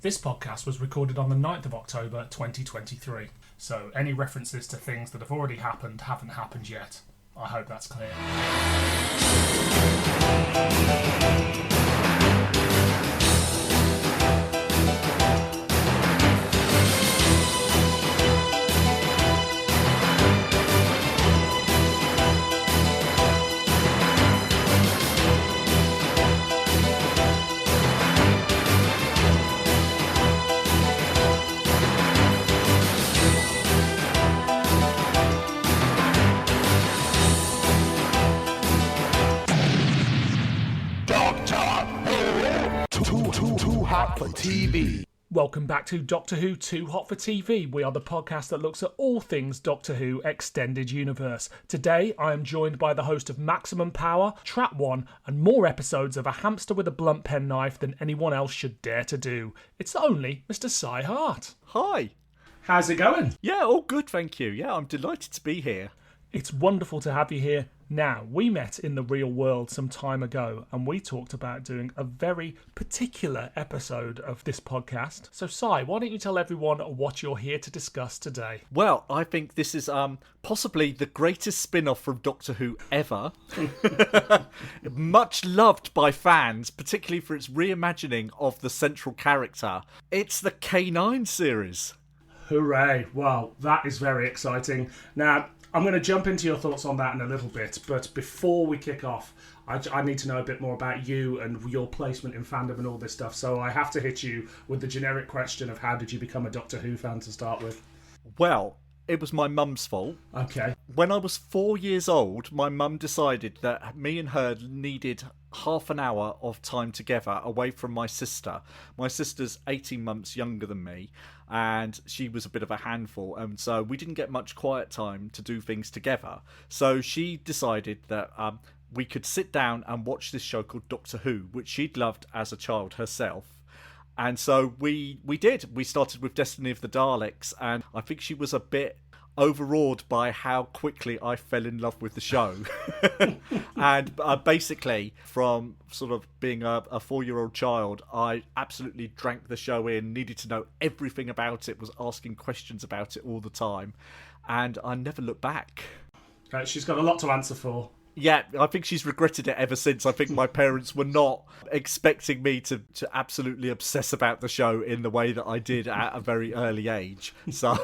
This podcast was recorded on the 9th of October 2023, so any references to things that have already happened haven't happened yet. I hope that's clear. Too hot for TV. Welcome back to Doctor Who Too Hot for TV. We are the podcast that looks at all things Doctor Who Extended Universe. Today, I am joined by the host of Maximum Power, Trap One, and more episodes of A Hamster with a Blunt Pen Knife than anyone else should dare to do. It's only Mr. Si Hart. Hi. How's it going? Yeah, all good, thank you. Yeah, I'm delighted to be here. It's wonderful to have you here. Now, we met in the real world some time ago and we talked about doing a very particular episode of this podcast. So, Si, why don't you tell everyone what you're here to discuss today? Well, I think this is possibly the greatest spin-off from Doctor Who ever. Much loved by fans, particularly for its reimagining of the central character. It's the K9 series. Hooray. Well, that is very exciting. Now, I'm going to jump into your thoughts on that in a little bit, but before we kick off, I need to know a bit more about you and your placement in fandom and all this stuff, so I have to hit you with the generic question of how did you become a Doctor Who fan to start with? Well, it was my mum's fault. Okay. When I was 4 years old, my mum decided that me and her needed half an hour of time together away from my sister. My sister's 18 months younger than me, and she was a bit of a handful, and so we didn't get much quiet time to do things together. So she decided that we could sit down and watch this show called Doctor Who, which she'd loved as a child herself. And so we did. We started with Destiny of the Daleks, and I think she was a bit overawed by how quickly I fell in love with the show. And basically, from sort of being a 4-year-old child, I absolutely drank the show in, needed to know everything about it, was asking questions about it all the time, and I never looked back. She's got a lot to answer for. Yeah, I think she's regretted it ever since. I think my parents were not expecting me to absolutely obsess about the show in the way that I did at a very early age. So,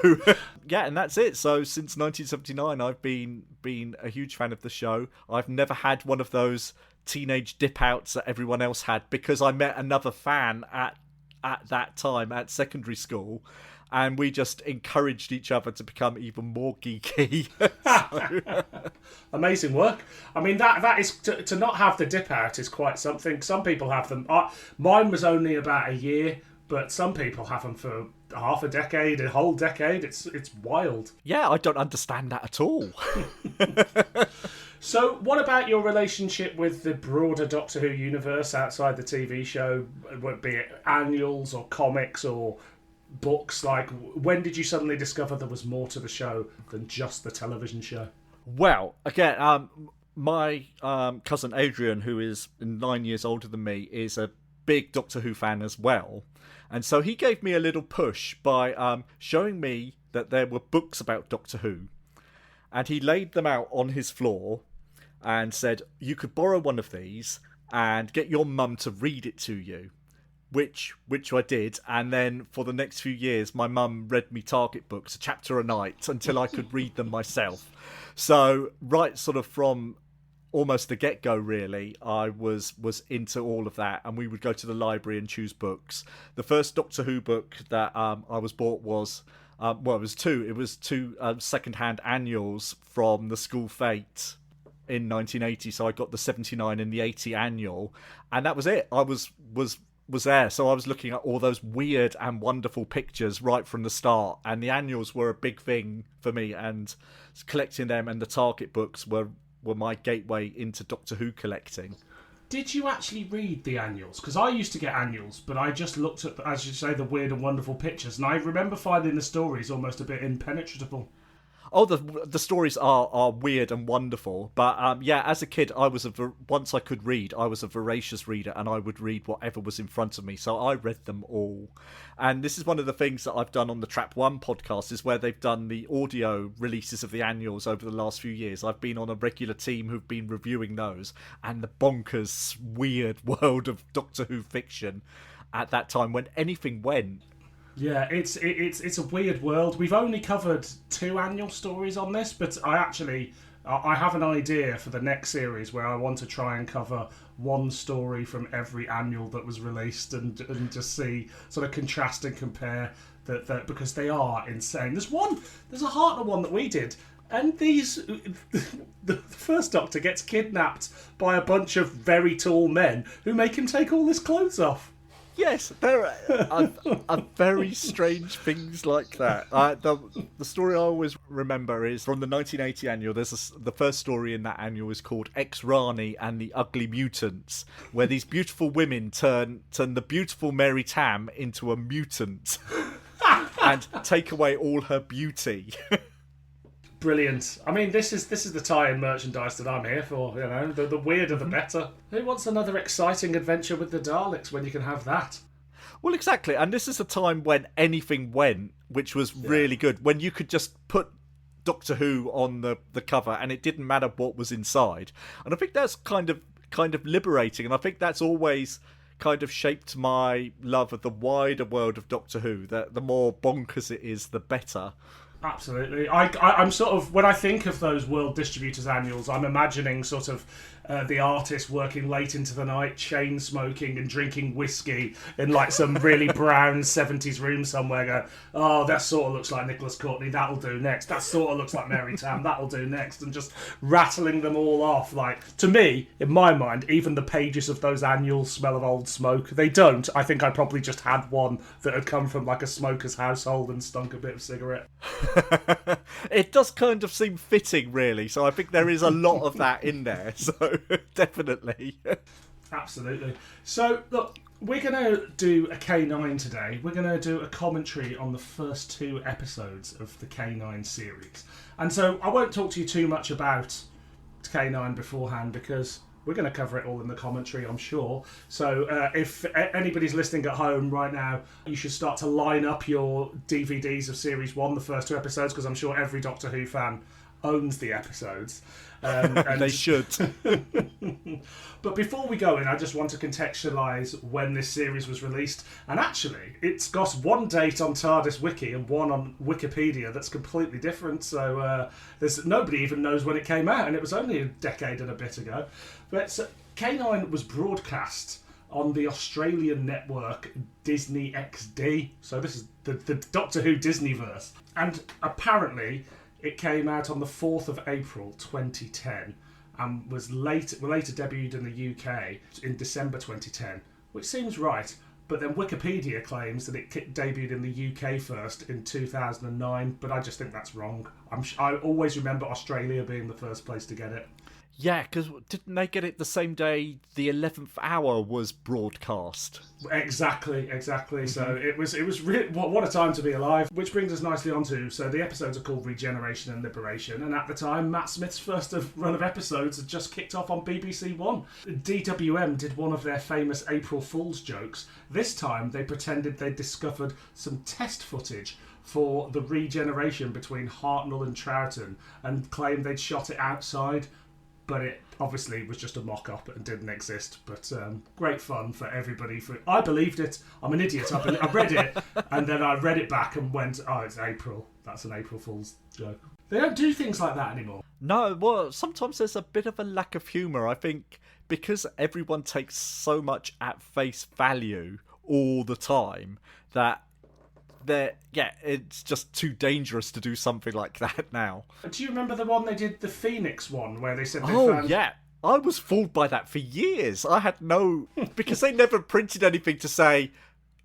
yeah, and that's it. So since 1979, I've been a huge fan of the show. I've never had one of those teenage dip outs that everyone else had because I met another fan at that time at secondary school. And we just encouraged each other to become even more geeky. Amazing work. I mean, that is to not have the dip out is quite something. Some people have them. Mine was only about a year, but some people have them for half a decade, a whole decade. It's wild. Yeah, I don't understand that at all. So, what about your relationship with the broader Doctor Who universe outside the TV show, be it annuals or comics or books? Like, when did you suddenly discover there was more to the show than just the television show? Well, again, my cousin Adrian, who is 9 years older than me, is a big Doctor Who fan as well. And so he gave me a little push by showing me that there were books about Doctor Who. And he laid them out on his floor and said, you could borrow one of these and get your mum to read it to you. Which I did, and then for the next few years, my mum read me Target books, a chapter a night, until I could read them myself. So, right sort of from almost the get-go, really, I was into all of that, and we would go to the library and choose books. The first Doctor Who book that I was bought was, it was two. It was two second-hand annuals from the School Fate in 1980, so I got the 79 and the 80 annual, and that was it. I was there, so I was looking at all those weird and wonderful pictures right from the start, and the annuals were a big thing for me, and collecting them and the Target books were my gateway into Doctor Who collecting. Did you actually read the annuals? Because I used to get annuals, but I just looked at, as you say, the weird and wonderful pictures, and I remember finding the stories almost a bit impenetrable. Oh, the stories are weird and wonderful, but yeah, as a kid, once I could read, I was a voracious reader, and I would read whatever was in front of me. So I read them all, and this is one of the things that I've done on the Trap One podcast, is where they've done the audio releases of the annuals over the last few years. I've been on a regular team who've been reviewing those, and the bonkers, weird world of Doctor Who fiction at that time when anything went. Yeah, it's a weird world. We've only covered 2 annual stories on this, but I have an idea for the next series where I want to try and cover one story from every annual that was released and just see, sort of contrast and compare that because they are insane. There's a Hartnell one that we did, and the first Doctor gets kidnapped by a bunch of very tall men who make him take all his clothes off. Yes, there are very strange things like that. The story I always remember is from the 1980 annual. The first story in that annual is called Ex-Rani and the Ugly Mutants, where these beautiful women turn the beautiful Mary Tam into a mutant and take away all her beauty. Brilliant. I mean, this is the tie-in merchandise that I'm here for. You know, the weirder the better. Who wants another exciting adventure with the Daleks when you can have that? Well, exactly. And this is a time when anything went, which was really good. When you could just put Doctor Who on the cover, and it didn't matter what was inside. And I think that's kind of liberating. And I think that's always kind of shaped my love of the wider world of Doctor Who. That the more bonkers it is, the better. Absolutely. I'm sort of, when I think of those World Distributors annuals, I'm imagining sort of the artist working late into the night, chain smoking and drinking whiskey in like some really brown 70s room somewhere, going, oh, that sort of looks like Nicholas Courtney, that'll do next. That sort of looks like Mary Tam, that'll do next. And just rattling them all off. Like, to me, in my mind, even the pages of those annuals smell of old smoke. They don't. I think I probably just had one that had come from like a smoker's household and stunk a bit of cigarette. It does kind of seem fitting, really. So I think there is a lot of that in there. So definitely. Absolutely. So look, we're going to do a K9 today. We're going to do a commentary on the first 2 episodes of the K9 series. And so I won't talk to you too much about K9 beforehand because we're going to cover it all in the commentary, I'm sure. So if anybody's listening at home right now, you should start to line up your DVDs of Series 1, the first 2 episodes, because I'm sure every Doctor Who fan owns the episodes. And they should. But before we go in, I just want to contextualise when this series was released. And actually, it's got one date on TARDIS Wiki and one on Wikipedia that's completely different. So there's nobody even knows when it came out, and it was only a decade and a bit ago. But K9 was broadcast on the Australian network Disney XD. So this is the Doctor Who Disneyverse. And apparently it came out on the 4th of April 2010 and was later debuted in the UK in December 2010, which seems right. But then Wikipedia claims that it debuted in the UK first in 2009, but I just think that's wrong. I always remember Australia being the first place to get it. Yeah, because didn't they get it the same day the 11th hour was broadcast? Exactly. So it was really, what a time to be alive. Which brings us nicely onto, so the episodes are called Regeneration and Liberation, and at the time Matt Smith's first run of episodes had just kicked off on BBC One. DWM did one of their famous April Fool's jokes. This time they pretended they'd discovered some test footage for the regeneration between Hartnell and Troughton and claimed they'd shot it outside. But it obviously was just a mock-up and didn't exist. But great fun for everybody. I believed it. I'm an idiot. I read it, and then I read it back and went, oh, it's April. That's an April Fool's joke. They don't do things like that anymore. No, well, sometimes there's a bit of a lack of humour. I think because everyone takes so much at face value all the time that it's just too dangerous to do something like that now. Do you remember the one they did, the Phoenix one, where they said they found... yeah. I was fooled by that for years. I had no... because they never printed anything to say,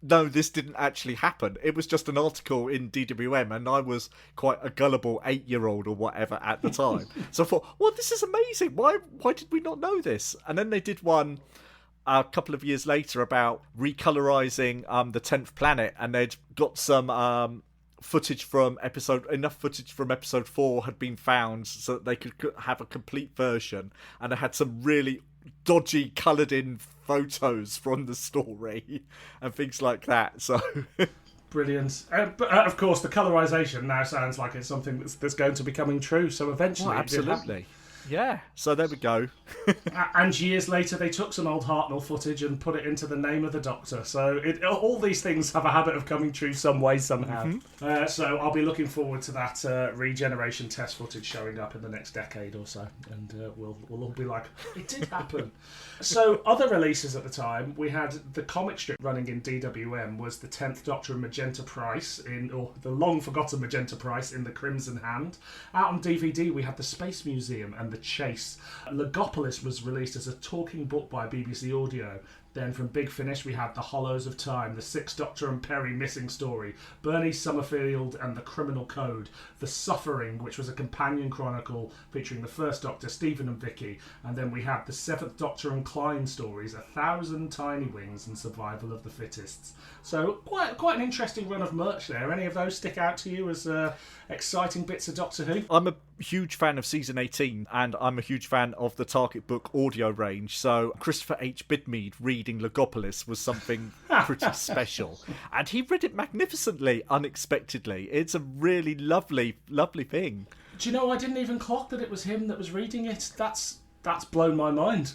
no, this didn't actually happen. It was just an article in DWM, and I was quite a gullible 8-year-old or whatever at the time. So I thought, well, this is amazing. Why did we not know this? And then they did one a couple of years later about recolorizing the 10th planet, and they'd got some enough footage from episode 4 had been found so that they could have a complete version, and I had some really dodgy coloured in photos from the story and things like that. So brilliant. But of course, the colorization now sounds like it's something that's going to be coming true. So eventually, absolutely. Yeah, so there we go. And years later, they took some old Hartnell footage and put it into the name of the Doctor. So all these things have a habit of coming true some way, somehow. Mm-hmm. So I'll be looking forward to that regeneration test footage showing up in the next decade or so. And we'll all be like, it did happen. So other releases at the time, we had the comic strip running in DWM was the 10th Doctor and Magenta Price, or the long-forgotten Magenta Price in the Crimson Hand. Out on DVD, we had the Space Museum and the Chase. Logopolis was released as a talking book by BBC Audio. Then from Big Finish we had The Hollows of Time, The Sixth Doctor and Perry Missing Story, Bernie Summerfield and the Criminal Code, The Suffering, which was a companion chronicle featuring the First Doctor, Stephen and Vicky, and then we had the Seventh Doctor and Klein stories, 1,000 Tiny Wings and Survival of the Fittest. So quite an interesting run of merch there. Any of those stick out to you as exciting bits of Doctor Who? I'm a huge fan of season 18, and I'm a huge fan of the Target Book audio range, so Christopher H. Bidmead reading Logopolis was something pretty special, and he read it magnificently, unexpectedly. It's a really lovely thing. Do you know, I didn't even clock that it was him that was reading it. That's blown my mind.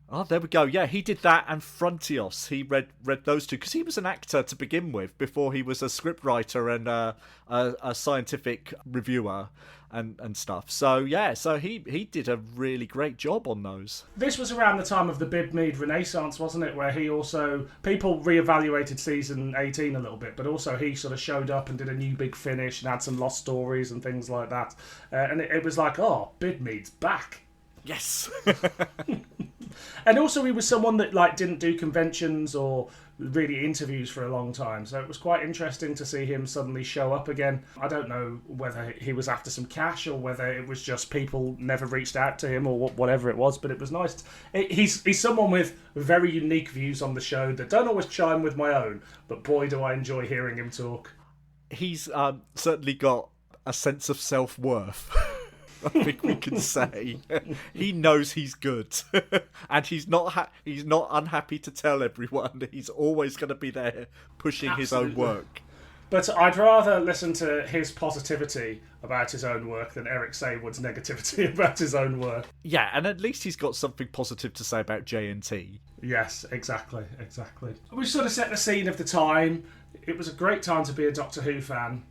Oh, there we go. Yeah, he did that and Frontios. He read those two because he was an actor to begin with before he was a scriptwriter and a scientific reviewer and stuff. So yeah, so he did a really great job on those. This was around the time of the Bidmead Renaissance, wasn't it? Where he also, people reevaluated season 18 a little bit, but also he sort of showed up and did a new Big Finish and had some lost stories and things like that. And it was like, oh, Bidmead's back. Yes. And also he was someone that didn't do conventions or really interviews for a long time, so it was quite interesting to see him suddenly show up again. I don't know whether he was after some cash or whether it was just people never reached out to him or whatever it was, but it was nice. He's someone with very unique views on the show that don't always chime with my own, but boy do I enjoy hearing him talk. He's certainly got a sense of self-worth. I think we can say he knows he's good, and he's not unhappy to tell everyone. He's always going to be there pushing Absolutely. His own work. But I'd rather listen to his positivity about his own work than Eric Saywood's negativity about his own work. Yeah, and at least he's got something positive to say about JNT. Yes, exactly. We sort of set the scene of the time. It was a great time to be a Doctor Who fan,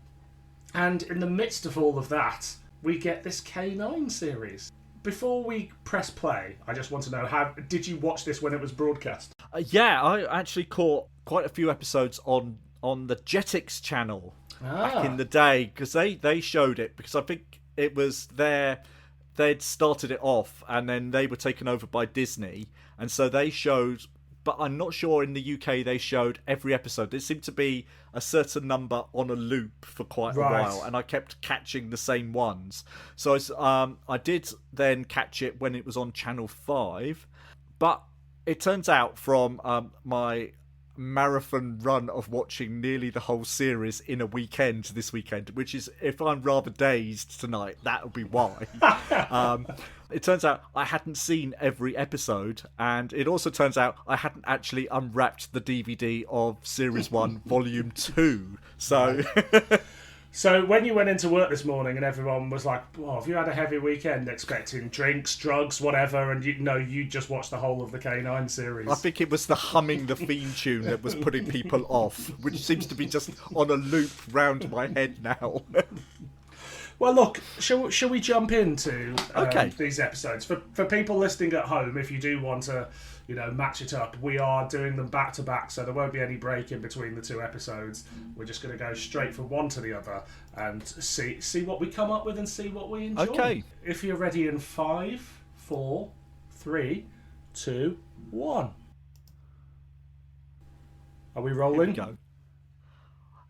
and in the midst of all of that, we get this K9 series. Before we press play, I just want to know, did you watch this when it was broadcast? Yeah, I actually caught quite a few episodes on the Jetix channel back in the day, because they showed it, because I think it was they'd started it off and then they were taken over by Disney, and so they showed, but I'm not sure in the UK they showed every episode. There seemed to be a certain number on a loop for quite a while, and I kept catching the same ones. So I did then catch it when it was on Channel 5, but it turns out from my marathon run of watching nearly the whole series in a weekend this weekend, which is, if I'm rather dazed tonight, that'll be why. It turns out I hadn't seen every episode, and it also turns out I hadn't actually unwrapped the DVD of Series 1 Volume 2. So So when you went into work this morning and everyone was like, "Oh, have you had a heavy weekend?" expecting drinks, drugs, whatever, and you just watched the whole of the K9 series. I think it was the humming the theme tune that was putting people off, which seems to be just on a loop round my head now. Well, look, shall we jump into okay. these episodes? For people listening at home, if you do want to, match it up, we are doing them back to back, so there won't be any break in between the two episodes. We're just going to go straight from one to the other and see what we come up with and see what we enjoy. Okay. If you're ready in 5, 4, 3, 2, 1. Are we rolling? Here we go.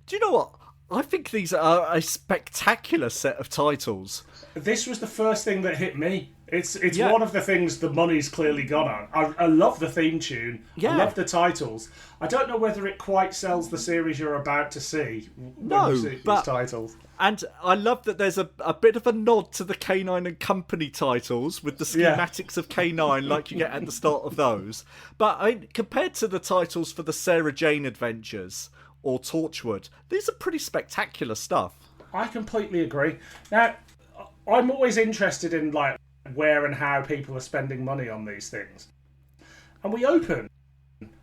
Do you know what? I think these are a spectacular set of titles. This was the first thing that hit me. It's one of the things the money's clearly gone on. I love the theme tune. Yeah. I love the titles. I don't know whether it quite sells the series you're about to see. When you see these titles. And I love that there's a bit of a nod to the K9 and Company titles with the schematics of K9 like you get at the start of those. But compared to the titles for the Sarah Jane Adventures or Torchwood, these are pretty spectacular stuff. I completely agree. Now, I'm always interested in like where and how people are spending money on these things. And we open,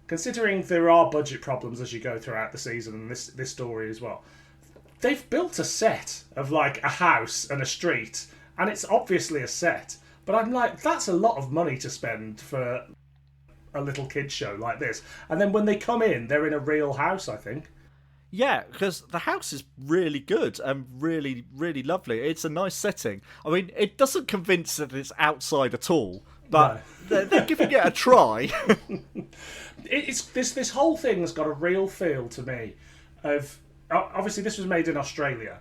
considering there are budget problems as you go throughout the season and this story as well. They've built a set of like a house and a street, and it's obviously a set. But I'm like, that's a lot of money to spend for a little kid show like this. And then when they come in, they're in a real house, I think. Yeah, because the house is really good and really, really lovely. It's a nice setting. I mean, it doesn't convince that it's outside at all, but no. they're giving it a try. This whole thing has got a real feel to me of... Obviously, this was made in Australia,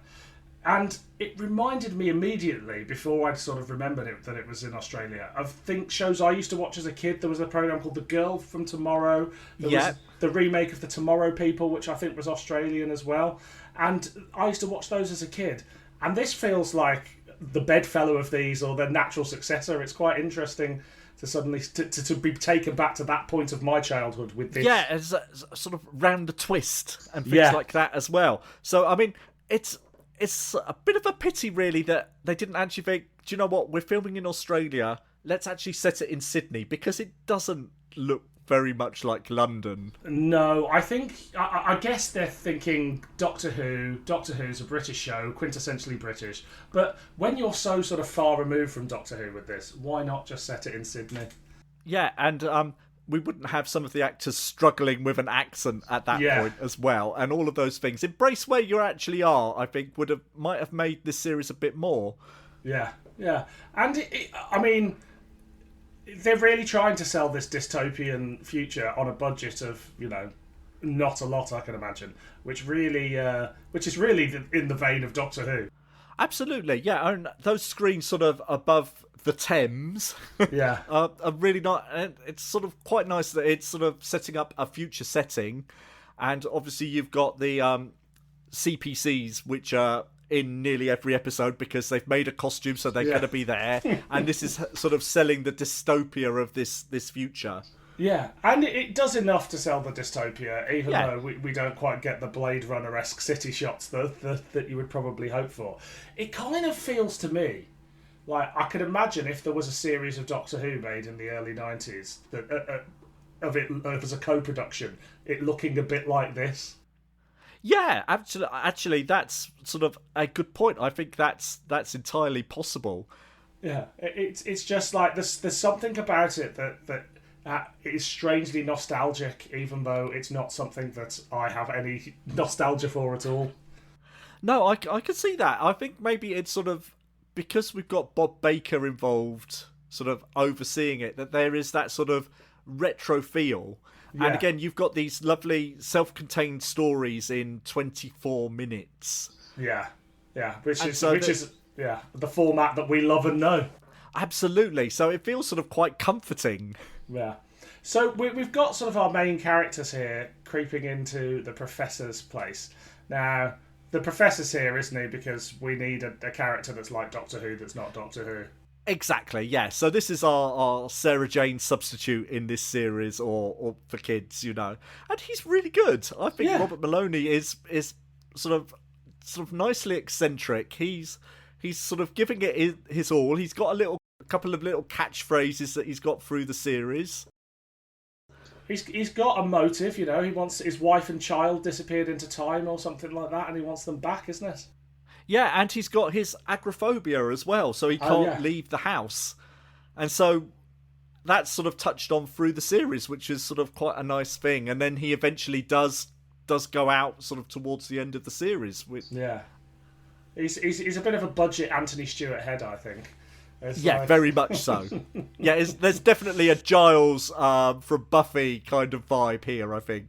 and it reminded me immediately, before I'd sort of remembered that it was in Australia, of shows I used to watch as a kid. There was a program called The Girl from Tomorrow. There was the remake of The Tomorrow People, which I think was Australian as well. And I used to watch those as a kid. And this feels like the bedfellow of these, or their natural successor. It's quite interesting to suddenly to be taken back to that point of my childhood with this. Yeah, it's a sort of round the twist and things like that as well. So, I mean, it's a bit of a pity, really, that they didn't actually think, do you know what, we're filming in Australia, let's actually set it in Sydney, because it doesn't look very much like London. No, I guess they're thinking Doctor Who's a British show, quintessentially British, but when you're so sort of far removed from Doctor Who with this, why not just set it in Sydney? Yeah, and we wouldn't have some of the actors struggling with an accent at that point as well, and all of those things. Embrace where you actually are, I think, might have made this series a bit more. Yeah, and I mean, they're really trying to sell this dystopian future on a budget of, not a lot, I can imagine, which is really in the vein of Doctor Who. Absolutely, yeah. And those screens sort of above the Thames, are really not. It's sort of quite nice that it's sort of setting up a future setting, and obviously you've got the CPCs, which are in nearly every episode because they've made a costume, so they're going to be there. And this is sort of selling the dystopia of this future. Yeah, and it does enough to sell the dystopia, even though we don't quite get the Blade Runner-esque city shots that you would probably hope for. It kind of feels to me like I could imagine if there was a series of Doctor Who made in the early 90s that of it as a co-production, it looking a bit like this. Yeah, actually, that's sort of a good point. I think that's entirely possible. Yeah, it's just like there's something about it that is strangely nostalgic, even though it's not something that I have any nostalgia for at all. No, I can see that. I think maybe it's sort of because we've got Bob Baker involved, sort of overseeing it, that there is that sort of retro feel. Yeah. And again, you've got these lovely self-contained stories in 24 minutes. Yeah, which is the format that we love and know. Absolutely. So it feels sort of quite comforting. Yeah. So we've got sort of our main characters here creeping into the Professor's place. Now, the Professor's here, isn't he? Because we need a character that's like Doctor Who that's not Doctor Who. Exactly, yeah. So this is our Sarah Jane substitute in this series, or for kids, and he's really good. I think Robert Maloney is sort of nicely eccentric. He's sort of giving it his all. He's got a couple of little catchphrases that he's got through the series. He's got a motive, he wants his wife and child disappeared into time or something like that, and he wants them back, isn't it? Yeah, and he's got his agoraphobia as well, so he can't leave the house. And so that's sort of touched on through the series, which is sort of quite a nice thing. And then he eventually does go out sort of towards the end of the series. Yeah. He's a bit of a budget Anthony Stewart head, I think. Very much so. Yeah, there's definitely a Giles from Buffy kind of vibe here, I think.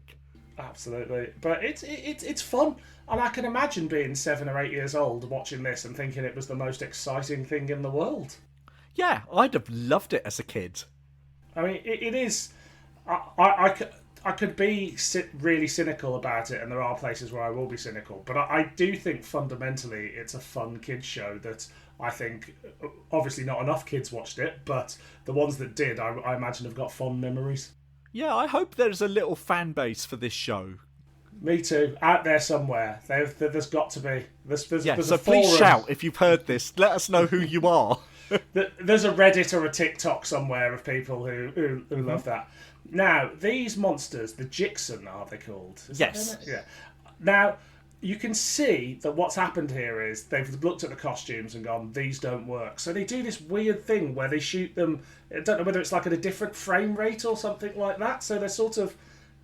Absolutely. But it's fun. And I can imagine being 7 or 8 years old watching this and thinking it was the most exciting thing in the world. Yeah, I'd have loved it as a kid. I mean, it is. I could be really cynical about it, and there are places where I will be cynical. But I do think fundamentally it's a fun kids show that I think obviously not enough kids watched it, but the ones that did, I imagine, have got fond memories. Yeah, I hope there's a little fan base for this show. Me too. Out there somewhere, there's got to be. There's so please shout if you've heard this. Let us know who you are. There's a Reddit or a TikTok somewhere of people who love that. Now, these monsters, the Jixen, are they called? Yes. Yeah. Now, you can see that what's happened here is they've looked at the costumes and gone, these don't work. So they do this weird thing where they shoot them, I don't know whether it's like at a different frame rate or something like that. So they're sort of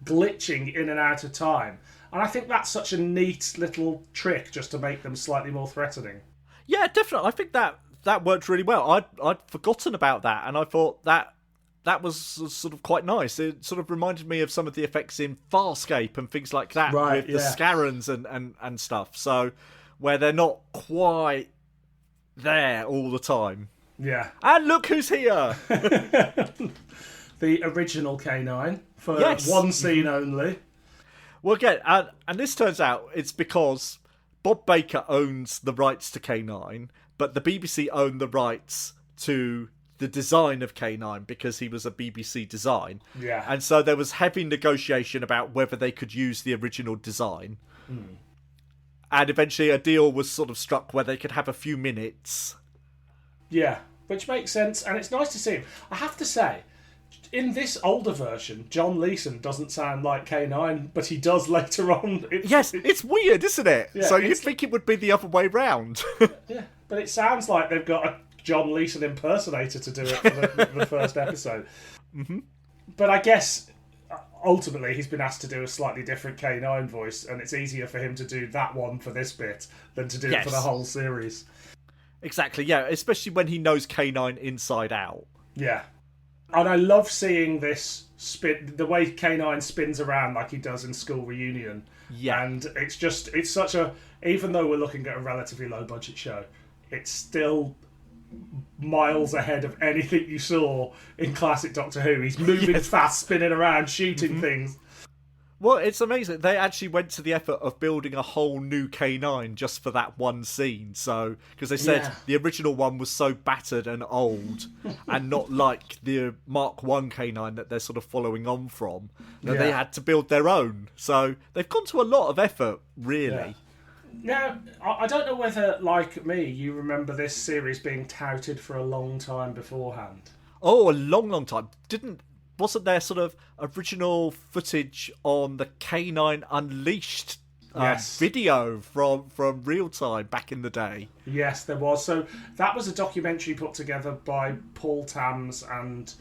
glitching in and out of time. And I think that's such a neat little trick just to make them slightly more threatening. Yeah, definitely. I think that worked really well. I'd forgotten about that, and I thought that was sort of quite nice. It sort of reminded me of some of the effects in Farscape and things like that, with the Scarrans and stuff. So where they're not quite there all the time. Yeah. And look who's here! The original K9 for one scene only. Well, again, and this turns out it's because Bob Baker owns the rights to K9, but the BBC owned the rights to the design of K9 because he was a BBC design. Yeah. And so there was heavy negotiation about whether they could use the original design. And eventually a deal was sort of struck where they could have a few minutes. Yeah, which makes sense, and it's nice to see him. I have to say, in this older version, John Leeson doesn't sound like K9, but he does later on. It's weird, isn't it? Yeah, so you'd think it would be the other way round. Yeah, but it sounds like they've got a John Leeson impersonator to do it for the first episode. Mm-hmm. But I guess ultimately he's been asked to do a slightly different K9 voice, and it's easier for him to do that one for this bit than to do it for the whole series. Exactly, yeah, especially when he knows K9 inside out. Yeah. And I love seeing this spin, the way K9 spins around like he does in School Reunion. Yeah. And it's such a, even though we're looking at a relatively low budget show, it's still miles ahead of anything you saw in classic Doctor Who. He's moving fast, spinning around, shooting things. Well, it's amazing. They actually went to the effort of building a whole new K9 just for that one scene. So, because they said the original one was so battered and old and not like the Mark 1 K9 that they're sort of following on from, that they had to build their own. So they've gone to a lot of effort, really. Yeah. Now, I don't know whether, like me, you remember this series being touted for a long time beforehand. Oh, a long time. Wasn't there sort of original footage on the K9 Unleashed video from Real Time back in the day? Yes, there was. So that was a documentary put together by Paul Tams and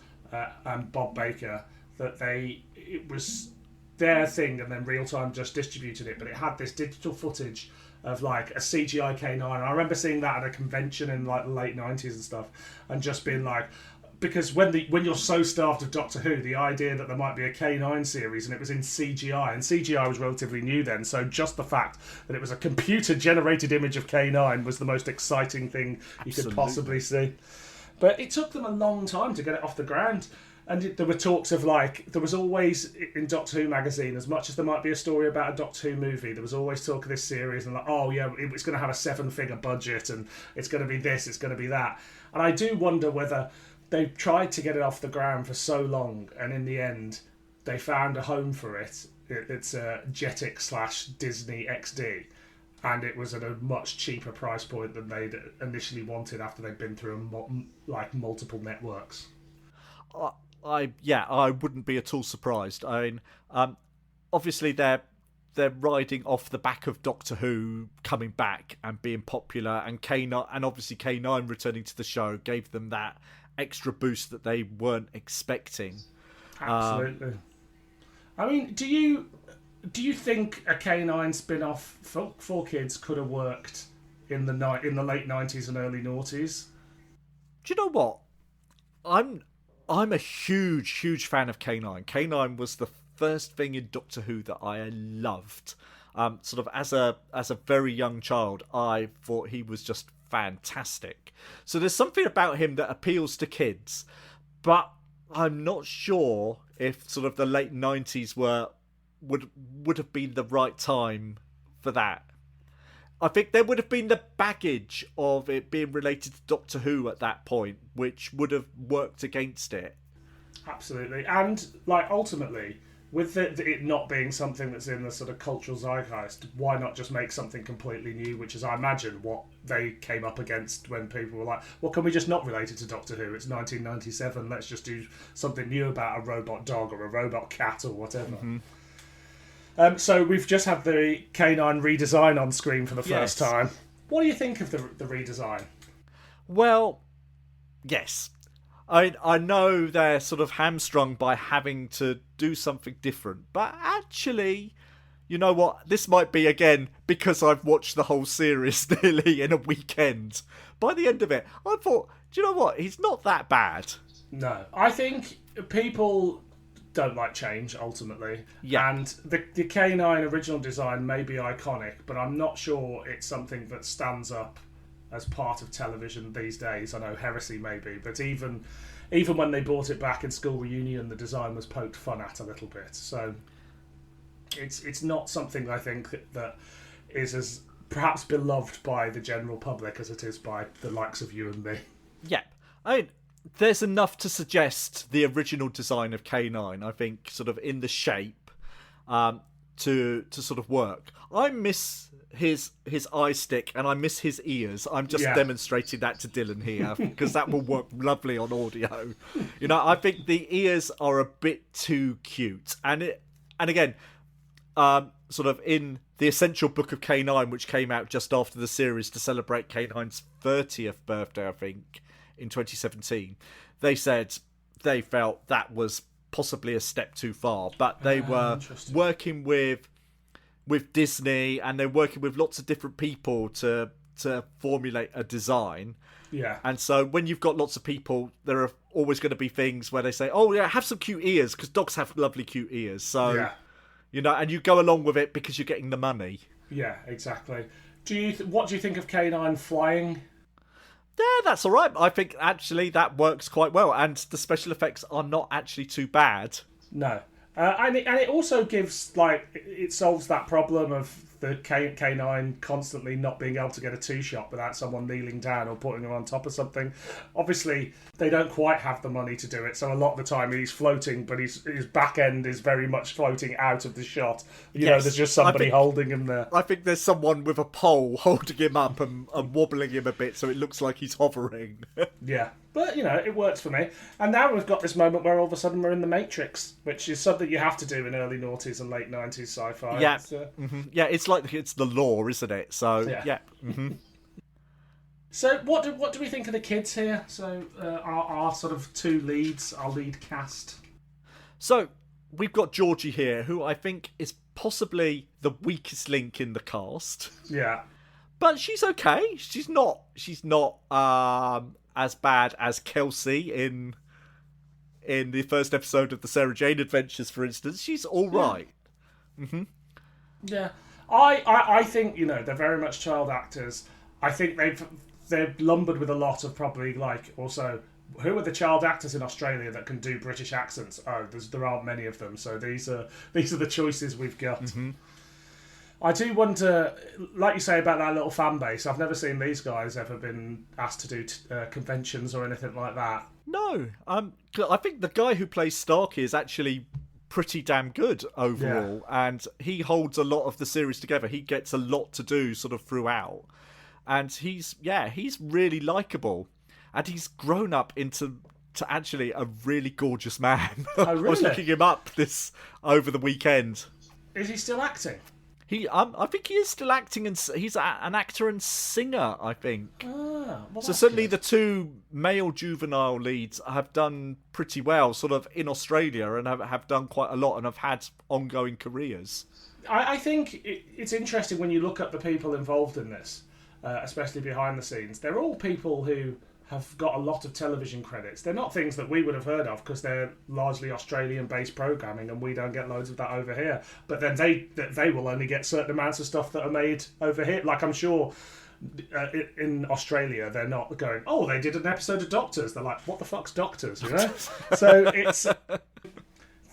Bob Baker. It was their thing, and then Real Time just distributed it. But it had this digital footage of like a CGI K9. I remember seeing that at a convention in like the late 90s and stuff, and just being like, because when you're so starved of Doctor Who, the idea that there might be a K9 series and it was in CGI, and CGI was relatively new then, so just the fact that it was a computer-generated image of K9 was the most exciting thing you could possibly see. But it took them a long time to get it off the ground. And there were talks of there was always, in Doctor Who magazine, as much as there might be a story about a Doctor Who movie, there was always talk of this series and it's going to have a 7-figure budget and it's going to be this, it's going to be that. And I do wonder whether they tried to get it off the ground for so long, and in the end, they found a home for it. It's a Jetix/Disney XD, and it was at a much cheaper price point than they'd initially wanted after they'd been through multiple networks. I wouldn't be at all surprised. I mean, obviously they're riding off the back of Doctor Who coming back and being popular, and K9, and obviously K9 returning to the show gave them that extra boost that they weren't expecting. Absolutely. I mean, do you think a K9 spin-off for kids could have worked in the late 90s and early noughties? Do you know what? I'm a huge fan of K9. K9 was the first thing in Doctor Who that I loved. Sort of as a very young child, I thought he was just fantastic. So there's something about him that appeals to kids, but I'm not sure if sort of the late 90s would have been the right time for that. I think there would have been the baggage of it being related to Doctor Who at that point, which would have worked against it. Absolutely. And, like, ultimately, with it not being something that's in the sort of cultural zeitgeist, why not just make something completely new, which is, I imagine, what they came up against when people were like, well, can we just not relate it to Doctor Who? It's 1997, let's just do something new about a robot dog or a robot cat or whatever. So we've just had the K9 redesign on screen for the first time. What do you think of the redesign? Well, yes. I know they're sort of hamstrung by having to do something different, but actually, you know what? This might be, again, because I've watched the whole series nearly in a weekend. By the end of it, I thought, do you know what? He's not that bad. No. I think people don't like change, ultimately. Yeah. And the K9 original design may be iconic, but I'm not sure it's something that stands up as part of television these days. I know Heresy maybe, but even when they brought it back in School Reunion, the design was poked fun at a little bit. So it's not something I think that is as perhaps beloved by the general public as it is by the likes of you and me. Yeah. I mean, there's enough to suggest the original design of K9, I think, sort of in the shape, to sort of work. I miss his eye stick and I miss his ears. I'm just demonstrating that to Dylan here because that will work lovely on audio. You know, I think the ears are a bit too cute, and again, sort of in the Essential Book of K9, which came out just after the series to celebrate K9's 30th birthday, I think, in 2017, they said they felt that was possibly a step too far, but they were working with Disney, and they're working with lots of different people to formulate a design. Yeah. And so when you've got lots of people, there are always going to be things where they say, oh yeah, have some cute ears, because dogs have lovely cute ears. So, you know, and you go along with it because you're getting the money. Yeah, exactly. What do you think of K9 flying? Yeah, that's all right. I think actually that works quite well, and the special effects are not actually too bad. No. And it also gives, like, it solves that problem of the K9 constantly not being able to get a two-shot without someone kneeling down or putting him on top of something. Obviously, they don't quite have the money to do it, so a lot of the time he's floating, but his back end is very much floating out of the shot. You know, there's just somebody holding him there. I think there's someone with a pole holding him up and wobbling him a bit so it looks like he's hovering. Yeah. But, you know, it works for me. And now we've got this moment where all of a sudden we're in the Matrix, which is something you have to do in early noughties and late 90s sci-fi. Yeah, yeah, it's like it's the law, isn't it? So, yeah. So what do we think of the kids here? So our sort of two leads, our lead cast. So we've got Georgie here, who I think is possibly the weakest link in the cast. Yeah. But she's okay. She's not as bad as Kelsey in the first episode of the Sarah Jane Adventures, for instance. She's all right. Yeah, I think, you know, they're very much child actors. I think they've lumbered with a lot of probably, like, also, who are the child actors in Australia that can do British accents? Oh, there aren't many of them. So these are the choices we've got. I do wonder, like you say about that little fan base, I've never seen these guys ever been asked to do conventions or anything like that. No, I think the guy who plays Starkey is actually pretty damn good overall, and he holds a lot of the series together. He gets a lot to do sort of throughout, and he's really likable, and he's grown up into actually a really gorgeous man. Oh, really? I was looking him up over the weekend. Is he still acting? I think he is still acting, and he's an actor and singer, I think. Well, so certainly the two male juvenile leads have done pretty well, sort of in Australia, and have done quite a lot, and have had ongoing careers. I think it's interesting when you look at the people involved in this, especially behind the scenes. They're all people who have got a lot of television credits. They're not things that we would have heard of because they're largely Australian-based programming, and we don't get loads of that over here. But then they will only get certain amounts of stuff that are made over here. Like, I'm sure in Australia, they're not going, oh, they did an episode of Doctors. They're like, what the fuck's Doctors, you know? So it's...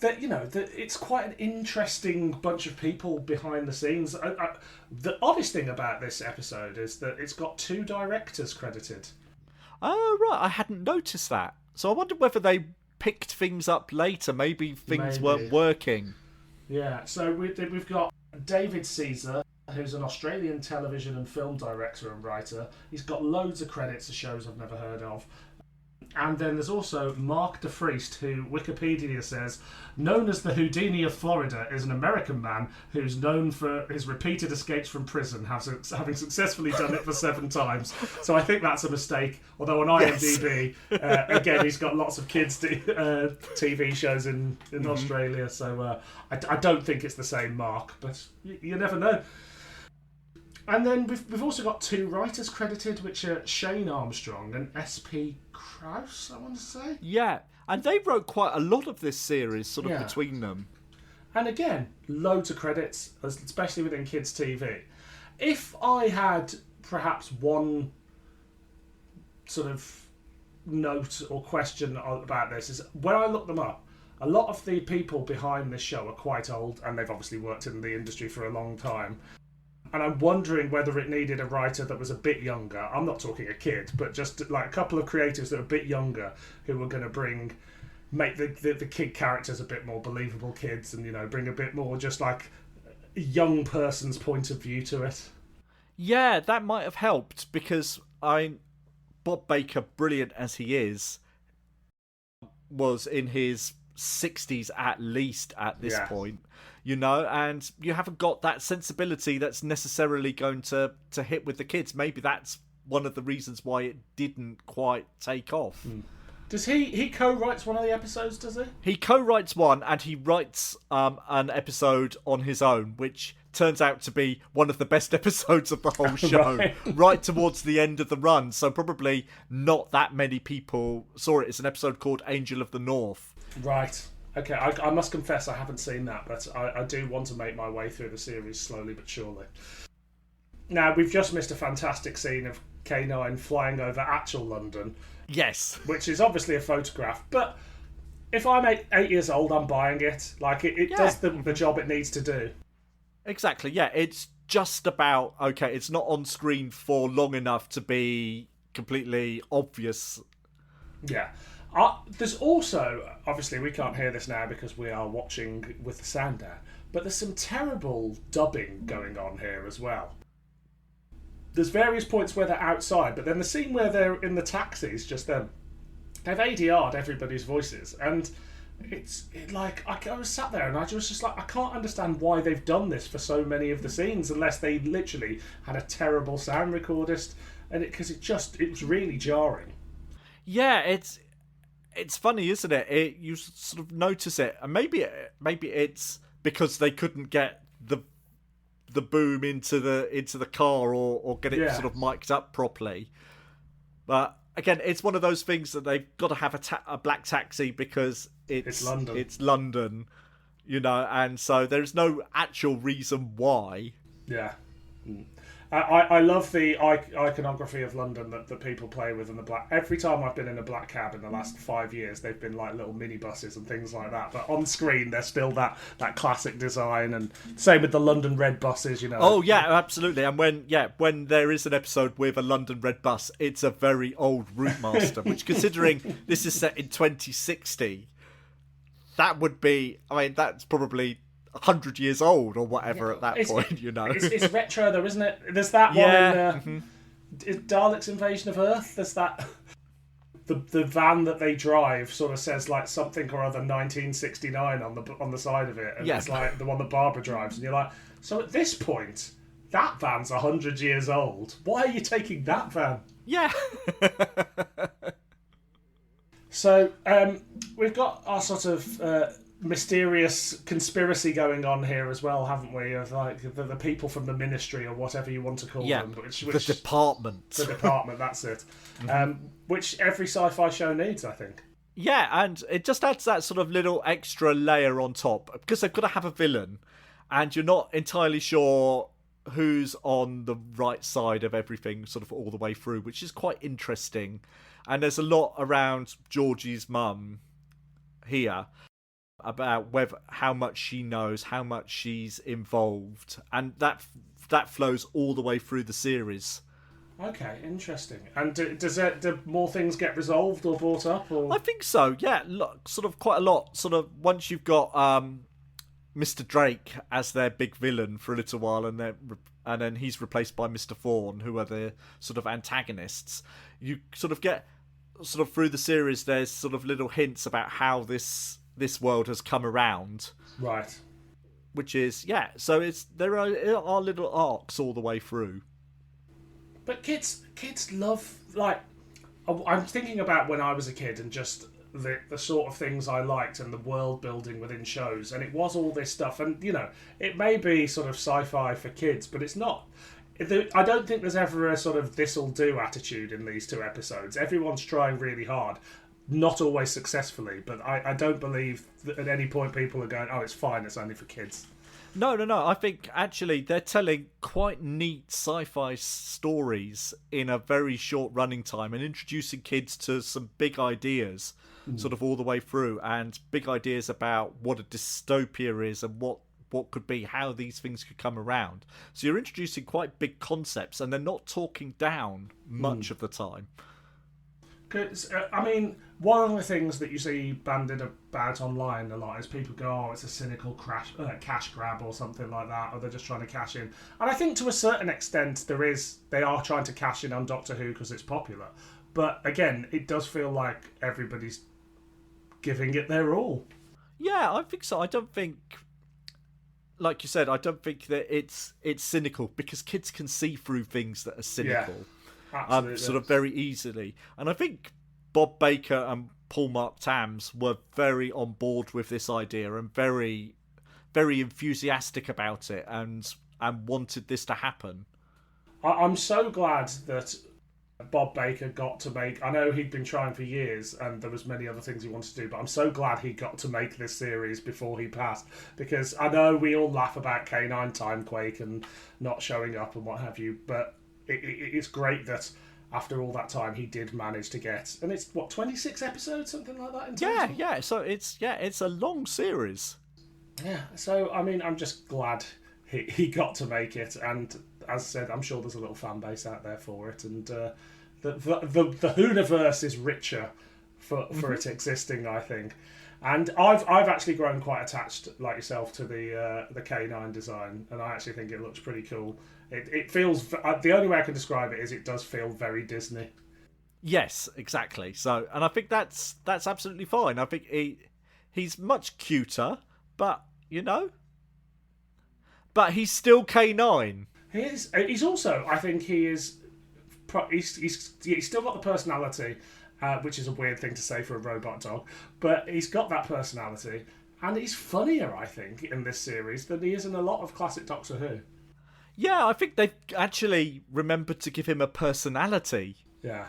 that, you know, that it's quite an interesting bunch of people behind the scenes. The oddest thing about this episode is that it's got 2 directors credited. Oh, right. I hadn't noticed that. So I wonder whether they picked things up later. Maybe things weren't working. Yeah, so we've got David Caesar, who's an Australian television and film director and writer. He's got loads of credits of shows I've never heard of. And then there's also Mark DeFriest, who Wikipedia says, known as the Houdini of Florida, is an American man who's known for his repeated escapes from prison, having successfully done it for 7 times. So I think that's a mistake. Although on IMDb, again, he's got lots of kids' TV shows in Australia. So I don't think it's the same Mark, but you never know. And then we've also got 2 writers credited, which are Shane Armstrong and S.P. Krause, I want to say. Yeah, and they wrote quite a lot of this series sort of between them. And again, loads of credits, especially within kids' TV. If I had perhaps one sort of note or question about this, is when I look them up, a lot of the people behind this show are quite old, and they've obviously worked in the industry for a long time. And I'm wondering whether it needed a writer that was a bit younger. I'm not talking a kid, but just like a couple of creatives that are a bit younger who were going to make the kid characters a bit more believable kids, and, you know, bring a bit more just like a young person's point of view to it. Yeah, that might have helped, because Bob Baker, brilliant as he is, was in his 60s at least at this point. You know, and you haven't got that sensibility that's necessarily going to hit with the kids. Maybe that's one of the reasons why it didn't quite take off. Does he co-writes one of the episodes, does he? He co-writes one, and he writes an episode on his own, which turns out to be one of the best episodes of the whole show, right towards the end of the run. So probably not that many people saw it. It's an episode called Angel of the North. Right. Okay, I must confess I haven't seen that, but I do want to make my way through the series slowly but surely. Now, we've just missed a fantastic scene of K9 flying over actual London. Yes. Which is obviously a photograph, but if I'm 8 years old, I'm buying it. Like, it does the job it needs to do. Exactly, yeah. It's just about, okay, it's not on screen for long enough to be completely obvious. Yeah. There's also, obviously we can't hear this now because we are watching with the sound down, but there's some terrible dubbing going on here as well. There's various points where they're outside, but then the scene where they're in the taxis, just them, they've ADR'd everybody's voices, and I was sat there and I was just like, I can't understand why they've done this for so many of the scenes unless they literally had a terrible sound recordist, and it was really jarring. Yeah, it's funny, isn't it? You sort of notice it, and maybe it's because they couldn't get the boom into the car or get it sort of mic'd up properly. But again, it's one of those things that they've got to have a black taxi because it's London. It's London, you know, and so there's no actual reason why. Yeah. I love the iconography of London that people play with in the black. Every time I've been in a black cab in the last 5 years, they've been like little minibuses and things like that. But on screen, they're still that classic design, and same with the London red buses, you know. Oh yeah, absolutely. And when there is an episode with a London red bus, it's a very old Route Master, which, considering this is set in 2060, that would be. I mean, that's probably 100 years old or whatever at that point, you know. It's retro though, isn't it? There's that one in Dalek's Invasion of Earth. There's that the van that they drive sort of says like something or other 1969 on the side of it, and it's like the one that Barbara drives, and you're like, so at this point that van's 100 years old. Why are you taking that van? Yeah. So we've got our sort of mysterious conspiracy going on here as well, haven't we? Of like the people from the ministry or whatever you want to call them. Which the department. The department, that's it. Which every sci-fi show needs, I think. Yeah, and it just adds that sort of little extra layer on top, because they've got to have a villain, and you're not entirely sure who's on the right side of everything sort of all the way through, which is quite interesting. And there's a lot around Georgie's mum here about how much she knows, how much she's involved, and that flows all the way through the series. Okay, interesting. And do more things get resolved or brought up? Or I think so. Yeah, sort of quite a lot. Sort of once you've got Mr. Drake as their big villain for a little while, and then he's replaced by Mr. Thorne, who are the sort of antagonists. You sort of get sort of through the series. There's sort of little hints about how this world has come around, right? Which is So there are little arcs all the way through. But kids love, like, I'm thinking about when I was a kid and just the sort of things I liked and the world building within shows, and it was all this stuff, and it may be sort of sci-fi for kids, but it's not. I don't think there's ever a sort of this'll do attitude in these two episodes. Everyone's trying really hard, not always successfully, but I don't believe that at any point people are going, oh, it's fine, it's only for kids. No. I think actually they're telling quite neat sci-fi stories in a very short running time and introducing kids to some big ideas sort of all the way through, and big ideas about what a dystopia is and what could be, how these things could come around. So you're introducing quite big concepts, and they're not talking down much of the time. Because, I mean, one of the things that you see bandied about online a lot is people go, oh, it's a cynical cash grab or something like that, or they're just trying to cash in. And I think to a certain extent they are trying to cash in on Doctor Who because it's popular. But again, it does feel like everybody's giving it their all. Yeah, I think so. I don't think, like you said, I don't think that it's cynical, because kids can see through things that are cynical. Yeah. Sort of very easily. And I think Bob Baker and Paul Mark Tams were very on board with this idea and very, very enthusiastic about it and wanted this to happen. I'm so glad that Bob Baker got to make... I know he'd been trying for years and there was many other things he wanted to do, but I'm so glad he got to make this series before he passed, because I know we all laugh about K9 Timequake and not showing up and what have you, but it's great that after all that time he did manage to get... And it's, 26 episodes, something like that in total? Yeah. So it's a long series. Yeah, so, I mean, I'm just glad he got to make it, and as I said, I'm sure there's a little fan base out there for it, and the Hooniverse is richer for it existing, I think. And I've actually grown quite attached, like yourself, to the K9 design, and I actually think it looks pretty cool. It feels... the only way I can describe it is it does feel very Disney. Yes, exactly. So, and I think that's absolutely fine. I think he's much cuter, but but he's still K9. He is. He's also, I think he is... He's still got the personality, which is a weird thing to say for a robot dog, but he's got that personality, and he's funnier, I think, in this series than he is in a lot of classic Doctor Who. Yeah, I think they've actually remembered to give him a personality. Yeah,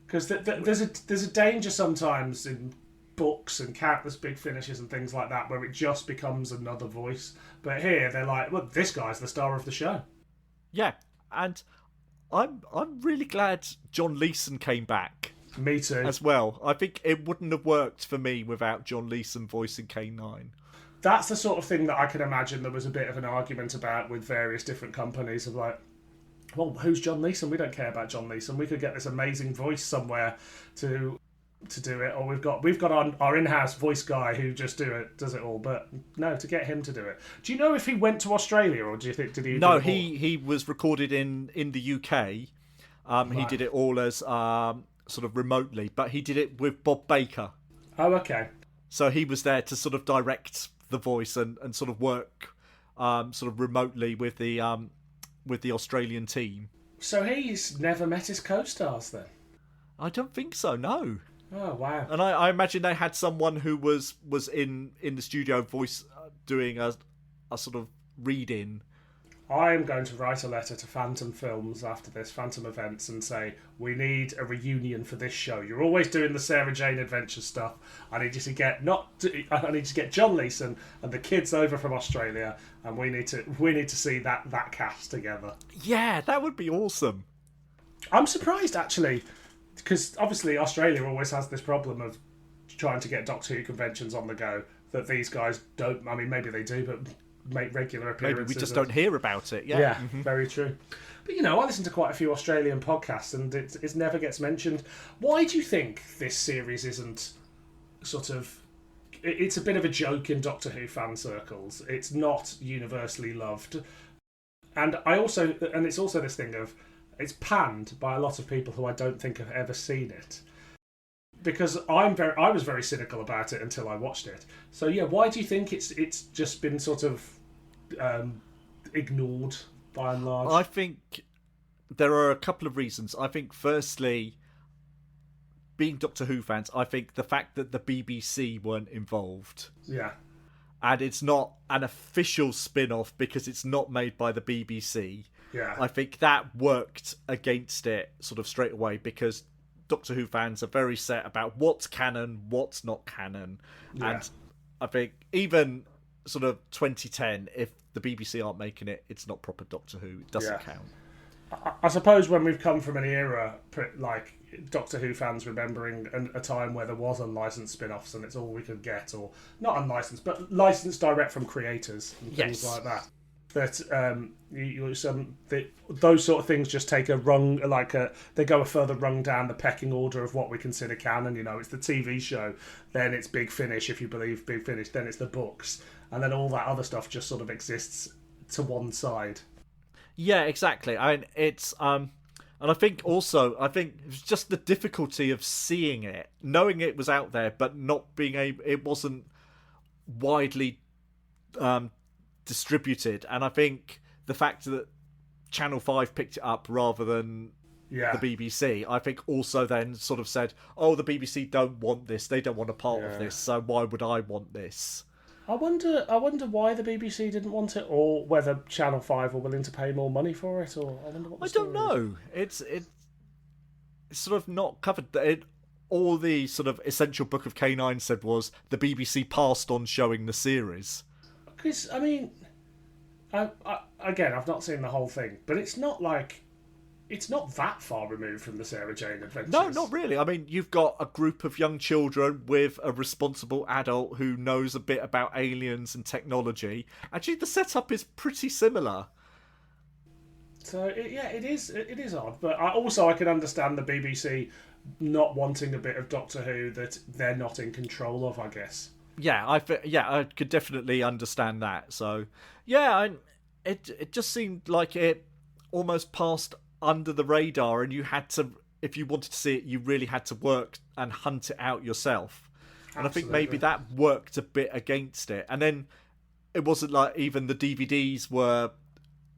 because there's a danger sometimes in books and Countless Big Finishes and things like that where it just becomes another voice. But here they're like, look, this guy's the star of the show. Yeah, and I'm really glad John Leeson came back. Me too. As well. I think it wouldn't have worked for me without John Leeson voicing K9. That's the sort of thing that I can imagine there was a bit of an argument about with various different companies of like, well, who's John Leeson? We don't care about John Leeson. We could get this amazing voice somewhere to do it, or we've got our in-house voice guy who just does it all. But no, to get him to do it. Do you know if he went to Australia, or do you think did he? No, he was recorded in the UK. Right. He did it all as sort of remotely, but he did it with Bob Baker. Oh, okay. So he was there to sort of direct the voice and sort of work sort of remotely with the Australian team. So he's never met his co-stars then? I don't think so, no. Oh, wow. And I imagine they had someone who was in the studio voice doing a sort of read-in. I am going to write a letter to Phantom Films after this, Phantom Events, and say, we need a reunion for this show. You're always doing the Sarah Jane Adventure stuff. I need you to get I need to get John Leeson and the kids over from Australia, and we need to see that cast together. Yeah, that would be awesome. I'm surprised actually, because obviously Australia always has this problem of trying to get Doctor Who conventions on the go that these guys don't. I mean, maybe they do, but make regular appearances. Maybe we just don't hear about it. Yeah, yeah, very true. But I listen to quite a few Australian podcasts, and it never gets mentioned. Why do you think this series isn't sort of? It's a bit of a joke in Doctor Who fan circles. It's not universally loved, and it's also this thing of it's panned by a lot of people who I don't think have ever seen it. Because I was very cynical about it until I watched it. So yeah, why do you think it's just been sort of ignored by and large? I think there are a couple of reasons. I think firstly, being Doctor Who fans, I think the fact that the BBC weren't involved. Yeah. And it's not an official spin-off because it's not made by the BBC. Yeah. I think that worked against it sort of straight away because Doctor Who fans are very set about what's canon, what's not canon. Yeah. And I think even sort of 2010, if the BBC aren't making it, it's not proper Doctor Who. It doesn't count. I suppose when we've come from an era like Doctor Who fans remembering a time where there was unlicensed spin-offs and it's all we could get, or not unlicensed, but licensed direct from creators and things like that. That those sort of things just take they go a further rung down the pecking order of what we consider canon. It's the TV show, then it's Big Finish if you believe Big Finish, then it's the books, and then all that other stuff just sort of exists to one side. Yeah, exactly. It's and I think it was just the difficulty of seeing it, knowing it was out there, but not being able. It wasn't widely distributed, and I think the fact that Channel 5 picked it up rather than the BBC, I think also then sort of said, oh, the BBC don't want this, they don't want a part of this, so why would I want this? I wonder why the BBC didn't want it, or whether Channel 5 were willing to pay more money for it, or I wonder what the story don't know. It's sort of not covered. All the sort of essential Book of K9 said was the BBC passed on showing the series. Because, I mean, I've not seen the whole thing, but it's not that far removed from the Sarah Jane Adventures. No, not really. I mean, you've got a group of young children with a responsible adult who knows a bit about aliens and technology. Actually, the setup is pretty similar. So, it is odd, but I can understand the BBC not wanting a bit of Doctor Who that they're not in control of, I guess. Yeah, I could definitely understand that. So, yeah, it just seemed like it almost passed under the radar, and you had to, if you wanted to see it, you really had to work and hunt it out yourself. And I think maybe that worked a bit against it. And then it wasn't like even the DVDs were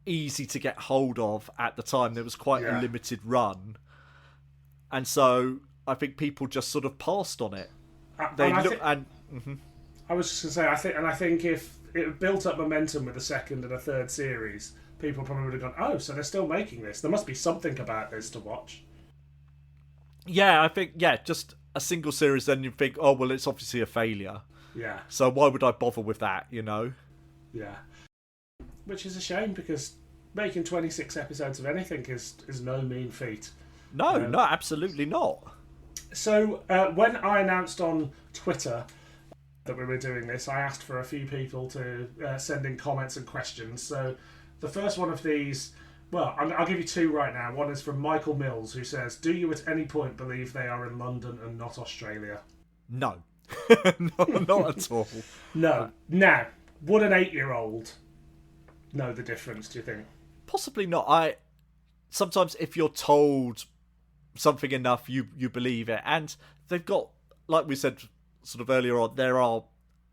easy to get hold of at the time. There was quite a limited run. And so I think people just sort of passed on it. I was just going to say, I think if it built up momentum with a second and a third series, people probably would have gone, oh, so they're still making this. There must be something about this to watch. Yeah, I think, just a single series, then you think, oh, well, it's obviously a failure. Yeah. So why would I bother with that, Yeah. Which is a shame, because making 26 episodes of anything is no mean feat. No, absolutely not. So when I announced on Twitter that we were doing this, I asked for a few people to send in comments and questions. So the first one of these, well, I'll give you two right now. One is from Michael Mills, who says, do you at any point believe they are in London and not Australia? No. Not at all. No. Now, would an 8-year-old know the difference, do you think? Possibly not. Sometimes if you're told something enough, you believe it. And they've got, like we said sort of earlier on, there are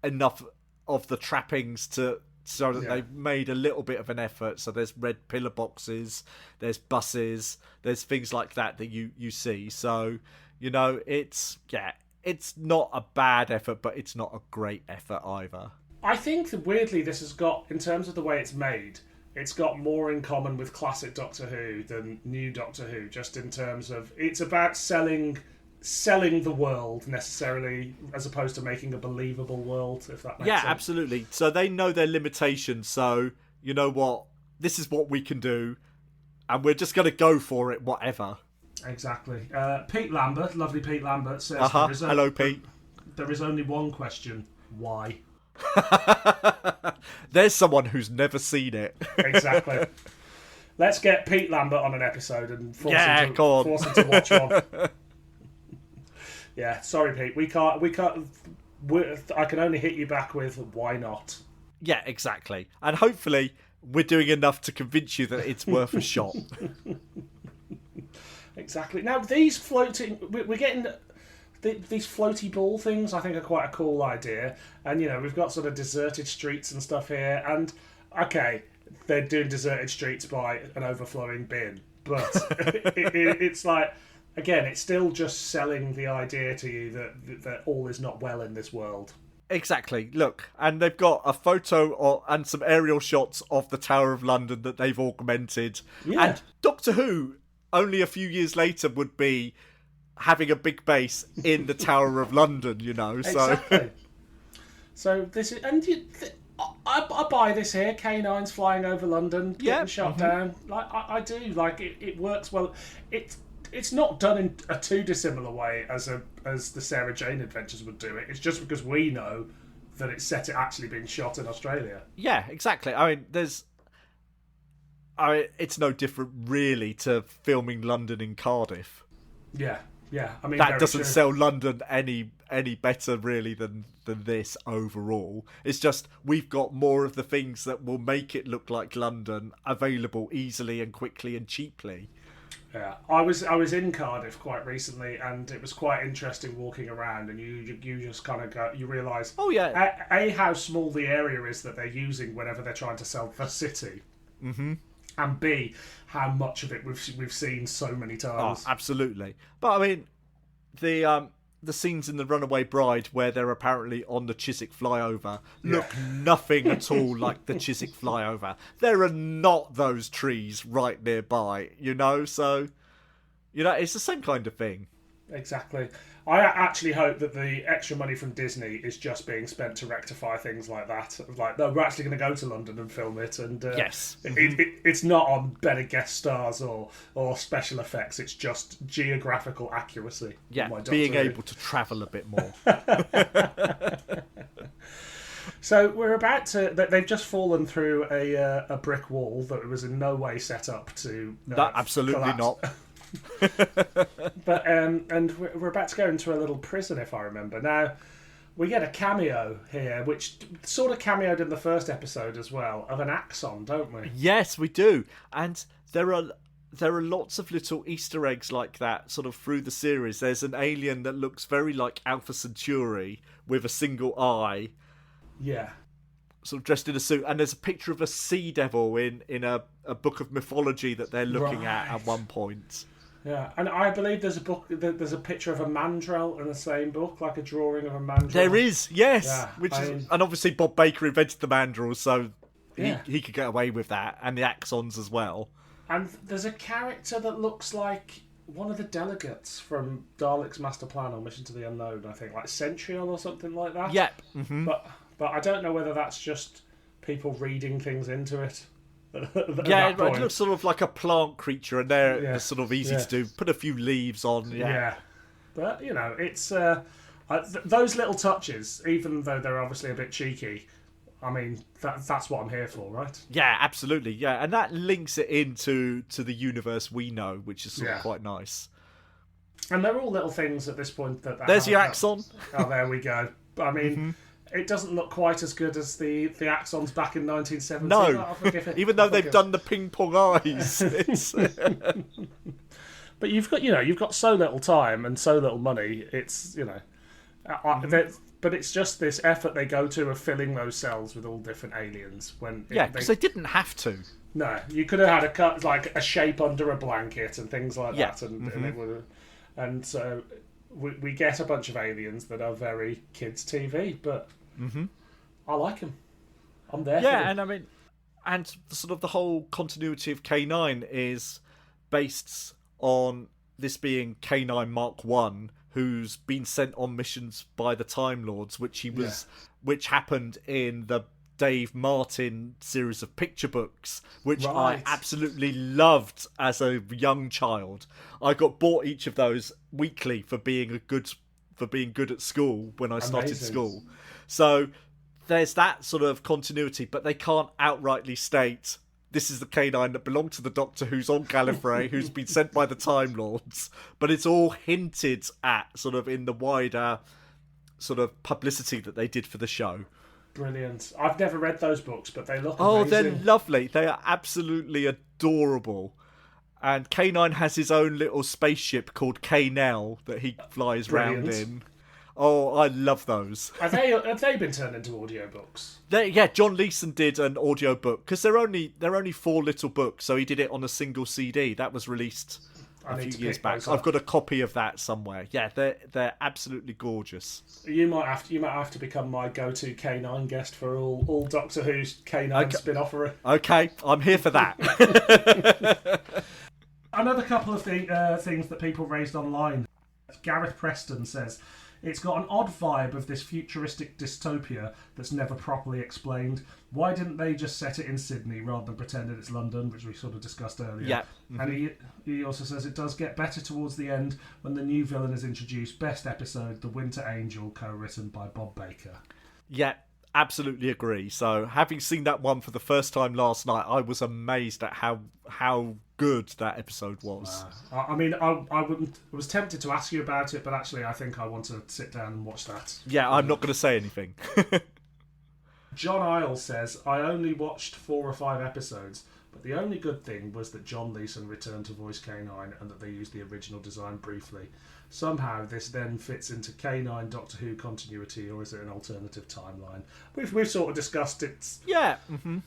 enough of the trappings to so that they've made a little bit of an effort. So there's red pillar boxes, there's buses, there's things like that you see. So, it's not a bad effort, but it's not a great effort either. I think that weirdly this has got, in terms of the way it's made, it's got more in common with classic Doctor Who than new Doctor Who, just in terms of it's about selling the world necessarily, as opposed to making a believable world, if that makes sense. Yeah, absolutely. So they know their limitations, so you know what? This is what we can do, and we're just going to go for it, whatever. Exactly. Pete Lambert, lovely Pete Lambert, says... Hello, Pete. There is only one question. Why? There's someone who's never seen it. Exactly. Let's get Pete Lambert on an episode and force him to watch one. Yeah, sorry, Pete. We can't. I can only hit you back with why not. Yeah, exactly. And hopefully we're doing enough to convince you that it's worth a shot. Exactly. Now these floating, we're getting these floaty ball things. I think are quite a cool idea. And we've got sort of deserted streets and stuff here. And okay, they're doing deserted streets by an overflowing bin, but it's like. Again, it's still just selling the idea to you that all is not well in this world. Exactly. Look, and they've got a photo and some aerial shots of the Tower of London that they've augmented. Yeah. And Doctor Who, only a few years later, would be having a big base in the Tower of London, So. Exactly. So this is... And I buy this here, K9s flying over London, getting shot down. Like I do. Like, it works well. It's not done in a too dissimilar way as the Sarah Jane Adventures would do it. It's just because we know that it's set to actually being shot in Australia. Yeah, exactly. I mean, it's no different really to filming London in Cardiff. Yeah. I mean, that doesn't sell London any better really than this overall. It's just we've got more of the things that will make it look like London available easily and quickly and cheaply. Yeah, I was in Cardiff quite recently, and it was quite interesting walking around. And you just kind of you realise, how small the area is that they're using whenever they're trying to sell the city, and B, how much of it we've seen so many times. Oh, absolutely. But I mean, the scenes in The Runaway Bride where they're apparently on the Chiswick flyover look nothing at all like the Chiswick flyover. There are not those trees right nearby, So, it's the same kind of thing. Exactly. I actually hope that the extra money from Disney is just being spent to rectify things like that. Like, no, we're actually going to go to London and film it, and yes, it's not on better guest stars or special effects. It's just geographical accuracy. Yeah, being able to travel a bit more. So we're about to. They've just fallen through a brick wall that was in no way set up to. Absolutely collapse. not. But and we're about to go into a little prison, if I remember. Now we get a cameo here, which sort of cameoed in the first episode as well, of an Axon, don't we? Yes, we do. And there are lots of little Easter eggs like that sort of through the series. There's an alien that looks very like Alpha Centauri with a single eye. Yeah. Sort of dressed in a suit, and there's a picture of a sea devil in a book of mythology that they're looking at one point. Yeah, and I believe there's a picture of a mandrel in the same book, like a drawing of a mandrel. There is, yes. Yeah, and obviously Bob Baker invented the mandrels, so he could get away with that, and the Axons as well. And there's a character that looks like one of the delegates from Dalek's Master Plan or Mission to the Unknown, I think, like Centrion or something like that. Yep. Mm-hmm. But I don't know whether that's just people reading things into it. Yeah, it looks sort of like a plant creature, and they're sort of easy to do. Put a few leaves on. Yeah. But, it's... those little touches, even though they're obviously a bit cheeky, I mean, that's what I'm here for, right? Yeah, absolutely, yeah. And that links it into the universe we know, which is sort of quite nice. And they're all little things at this point that... There's your Axon. Oh, there we go. I mean... It doesn't look quite as good as the Axons back in 1970. No, even though they've done the ping pong eyes. But you've got so little time and so little money. It's but it's just this effort they go to of filling those cells with all different aliens. Because they didn't have to. No, you could have had a shape under a blanket and things like that, and it would. And so we get a bunch of aliens that are very kids' TV, but I like them. I'm there. Yeah, and I mean, and sort of the whole continuity of K9 is based on this being K9 Mark 1, who's been sent on missions by the Time Lords, which happened in the Dave Martin series of picture books, which I absolutely loved as a young child. I got bought each of those weekly for being good at school when I started school. So there's that sort of continuity, but they can't outrightly state this is the K9 that belonged to the Doctor who's on Gallifrey, who's been sent by the Time Lords. But it's all hinted at sort of in the wider sort of publicity that they did for the show. Brilliant. I've never read those books, but they look amazing. They're lovely. They are absolutely adorable. And K9 has his own little spaceship called K-Nell that he flies round in. Oh, I love those. Have they been turned into audiobooks? John Leeson did an audiobook, because they're only 4 little books, so he did it on a single CD. That was released a few years back. I've got a copy of that somewhere. Yeah, they're absolutely gorgeous. You might have to become my go-to K9 guest for all Doctor Who's K9 spin-off. Okay, I'm here for that. Another couple of things that people raised online. Gareth Preston says, it's got an odd vibe of this futuristic dystopia that's never properly explained. Why didn't they just set it in Sydney rather than pretending it's London, which we sort of discussed earlier? Yeah. Mm-hmm. And he also says it does get better towards the end when the new villain is introduced. Best episode, The Winter Angel, co-written by Bob Baker. Yeah, absolutely agree. So having seen that one for the first time last night, I was amazed at how good that episode was. I was tempted to ask you about it, but actually I think I want to sit down and watch that. Yeah, I'm not going to say anything. John Isle says, I only watched 4 or 5 episodes, but the only good thing was that John Leeson returned to voice K9 and that they used the original design briefly. Somehow this then fits into K9 Doctor Who continuity, or is it an alternative timeline? We've sort of discussed it. Yeah. Mm-hmm.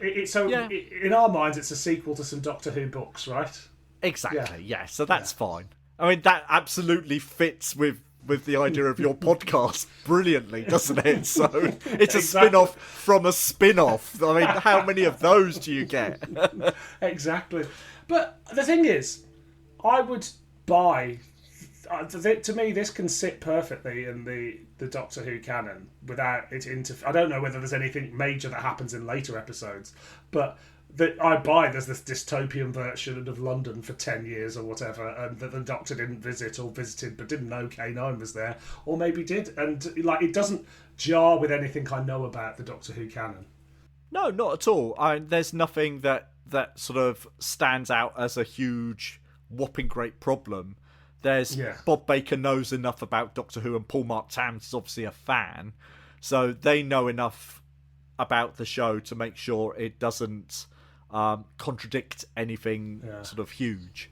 In our minds, it's a sequel to some Doctor Who books, right? Exactly. Yeah. So that's fine. I mean, that absolutely fits with the idea of your podcast brilliantly, doesn't it? So it's a spin-off from a spin-off. I mean, how many of those do you get? Exactly. But the thing is, I would buy... to me, this can sit perfectly in the Doctor Who canon without it I don't know whether there's anything major that happens in later episodes, but I buy there's this dystopian version of London for 10 years or whatever, and that the Doctor didn't visit or visited but didn't know K9 was there, or maybe did, and it doesn't jar with anything I know about the Doctor Who canon. No, not at all. There's nothing that sort of stands out as a huge, whopping great problem. Bob Baker knows enough about Doctor Who, and Paul Mark Tams is obviously a fan, so they know enough about the show to make sure it doesn't contradict anything sort of huge.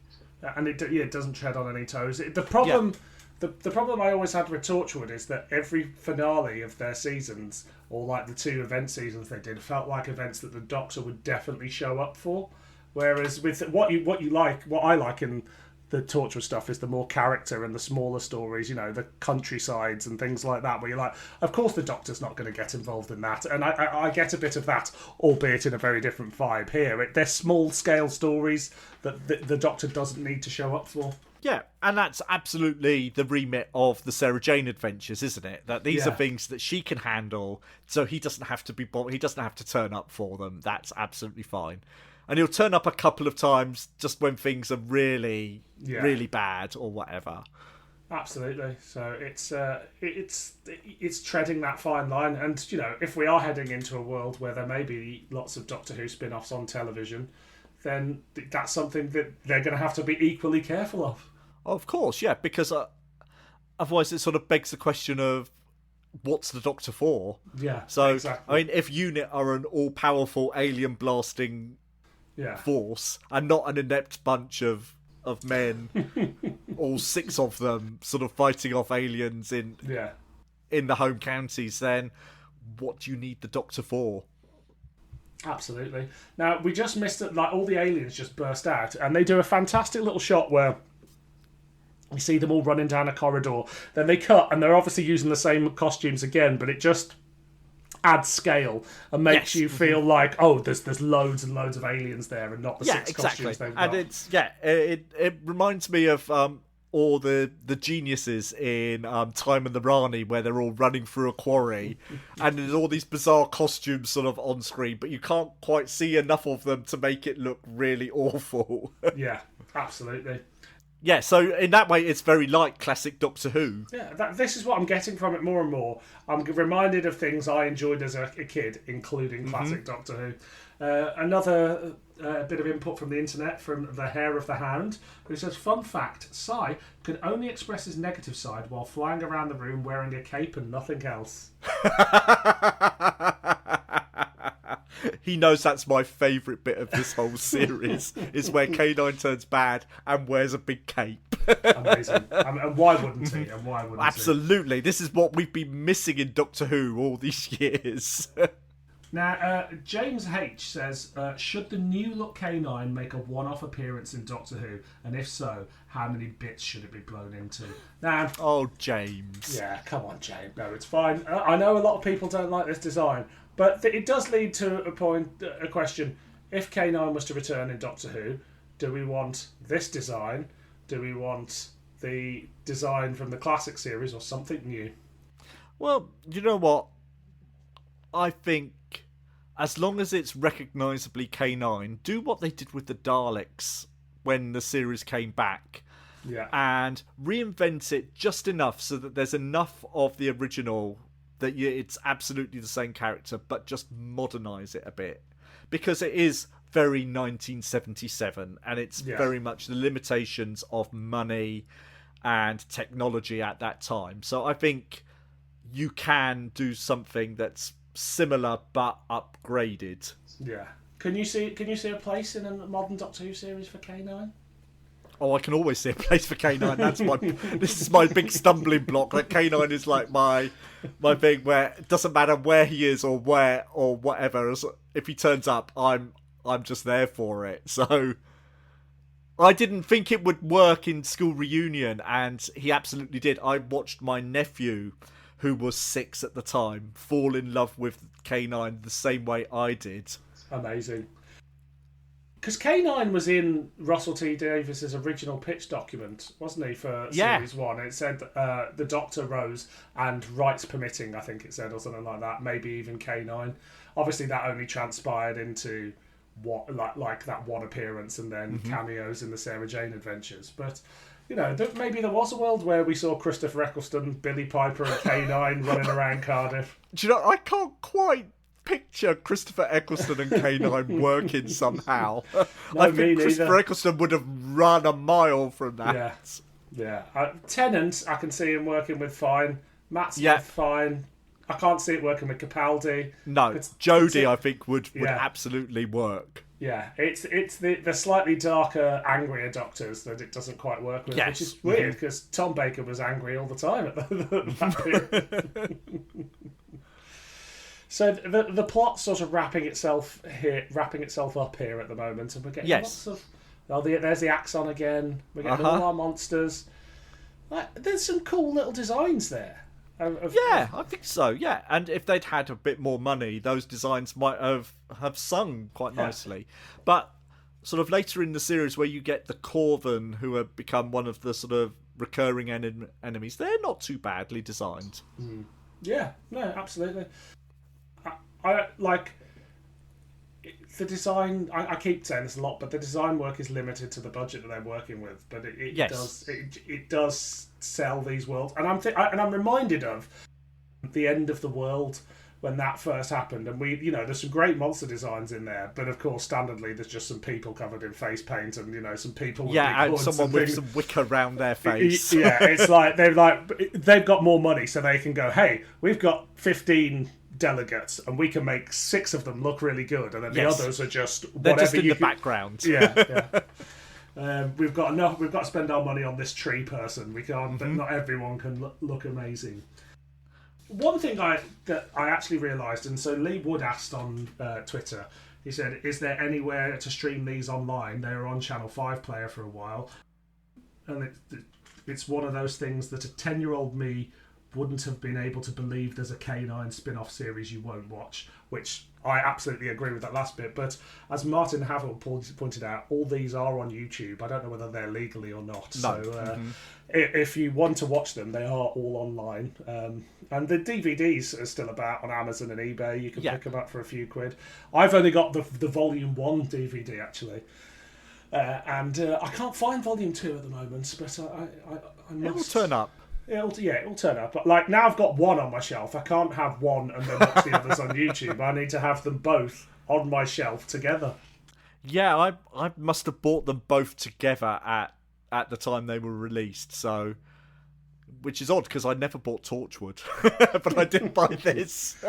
And it doesn't tread on any toes. The problem I always had with Torchwood is that every finale of their seasons, or like the 2 event seasons they did, felt like events that the Doctor would definitely show up for. Whereas with what I like in the Torchwood stuff is the more character and the smaller stories, the countrysides and things like that, where you're like, of course the Doctor's not going to get involved in that. And I get a bit of that, albeit in a very different vibe here. They're small-scale stories that the Doctor doesn't need to show up for. Yeah, and that's absolutely the remit of the Sarah Jane adventures, isn't it? That these are things that she can handle, so he doesn't have to he doesn't have to turn up for them. That's absolutely fine. And he'll turn up a couple of times just when things are really, really bad or whatever. Absolutely. So it's treading that fine line. And, if we are heading into a world where there may be lots of Doctor Who spin-offs on television, then that's something that they're going to have to be equally careful of. Of course, yeah, because otherwise it sort of begs the question of, what's the Doctor for? Yeah, so, exactly. I mean, if UNIT are an all-powerful alien-blasting... force, and not an inept bunch of men, all 6 of them sort of fighting off aliens in the home counties, then what do you need the Doctor for? Absolutely. Now, we just missed it, all the aliens just burst out, and they do a fantastic little shot where we see them all running down a corridor, then they cut, and they're obviously using the same costumes again, but it just adds scale and makes you feel like, oh, there's loads and loads of aliens there, and not the six costumes they've got. And it reminds me of all the geniuses in Time and the Rani, where they're all running through a quarry, and there's all these bizarre costumes sort of on screen, but you can't quite see enough of them to make it look really awful. Yeah, absolutely. Yeah, so in that way, it's very like classic Doctor Who. Yeah, this is what I'm getting from it more and more. I'm reminded of things I enjoyed as a kid, including classic Doctor Who. Another bit of input from the internet from The Hair of the Hound, who says, fun fact, Si can only express his negative side while flying around the room wearing a cape and nothing else. He knows that's my favourite bit of this whole series, is where K9 turns bad and wears a big cape. Amazing. And why wouldn't he? Absolutely. This is what we've been missing in Doctor Who all these years. Now, James H. says, should the new look K9 make a one-off appearance in Doctor Who? And if so, how many bits should it be blown into? Now, oh, James. Yeah, come on, James. No, it's fine. I know a lot of people don't like this design, but it does lead to a question. If K9 was to return in Doctor Who, do we want this design? Do we want the design from the classic series or something new? Well, you know what? I think as long as it's recognisably K9, do what they did with the Daleks when the series came back. Yeah. And reinvent it just enough so that there's enough of the original that it's absolutely the same character, but just modernise it a bit. Because it is very 1977, and it's very much the limitations of money and technology at that time. So I think you can do something that's similar but upgraded. Yeah. Can you see a place in a modern Doctor Who series for K9? Oh, I can always see a place for K9. That's this is my big stumbling block. That K9 is like my thing, where it doesn't matter where he is or where or whatever. If he turns up, I'm just there for it. So I didn't think it would work in School Reunion, and he absolutely did. I watched my nephew, who was 6 at the time, fall in love with K9 the same way I did. Amazing. Because K9 was in Russell T Davies's original pitch document, wasn't he, for Series 1? It said the Doctor rose and rights permitting, I think it said, or something like that, maybe even K9. Obviously, that only transpired into what like that one appearance and then cameos in the Sarah Jane adventures. But, you know, maybe there was a world where we saw Christopher Eccleston, Billy Piper and K9 running around Cardiff. Do you know, I can't quite picture Christopher Eccleston and K9 working somehow. No, I think Christopher Eccleston would have run a mile from that. Yeah. Tennant, I can see him working with fine. Matt Smith, fine. I can't see it working with Capaldi. No, Jodie, I think, would absolutely work. Yeah, it's the slightly darker, angrier Doctors that it doesn't quite work with, which is weird, because Tom Baker was angry all the time at that period. So the plot's sort of wrapping itself up here at the moment, and we're getting lots of. Oh, there's the Axon again. We're getting all our monsters. There's some cool little designs there. I think so. Yeah, and if they'd had a bit more money, those designs might have sung quite nicely. But sort of later in the series, where you get the Corvan, who have become one of the sort of recurring enemies, they're not too badly designed. Yeah, no, absolutely. I like the design. I keep saying this a lot, but the design work is limited to the budget that they're working with. But it does sell these worlds, and I'm reminded of the end of the world when that first happened, and there's some great monster designs in there, but of course, standardly, there's just some people covered in face paint, and some people with big and hoods someone with some wicker around their face. It's like they've got more money, so they can go, hey, we've got 15 delegates, and we can make 6 of them look really good, and then the others are just whatever. They're just in the background. We've got enough. We've got to spend our money on this tree person. We can't. But not everyone can look amazing. One thing that I actually realised, and so Lee Wood asked on Twitter. He said, "Is there anywhere to stream these online?" They were on Channel 5 player for a while, and it's one of those things that a 10-year-old me wouldn't have been able to believe there's a K9 spin-off series you won't watch, which I absolutely agree with that last bit. But as Martin Havel pointed out, all these are on YouTube. I don't know whether they're legally or not. No. So if you want to watch them, they are all online. And the DVDs are still about on Amazon and eBay. You can pick them up for a few quid. I've only got the Volume 1 DVD, actually. And I can't find Volume 2 at the moment, but I must... It will turn up. It'll turn up. But like now I've got one on my shelf. I can't have one and then watch the others on YouTube. I need to have them both on my shelf together. Yeah, I must have bought them both together at the time they were released. So, which is odd because I never bought Torchwood, but I did buy this.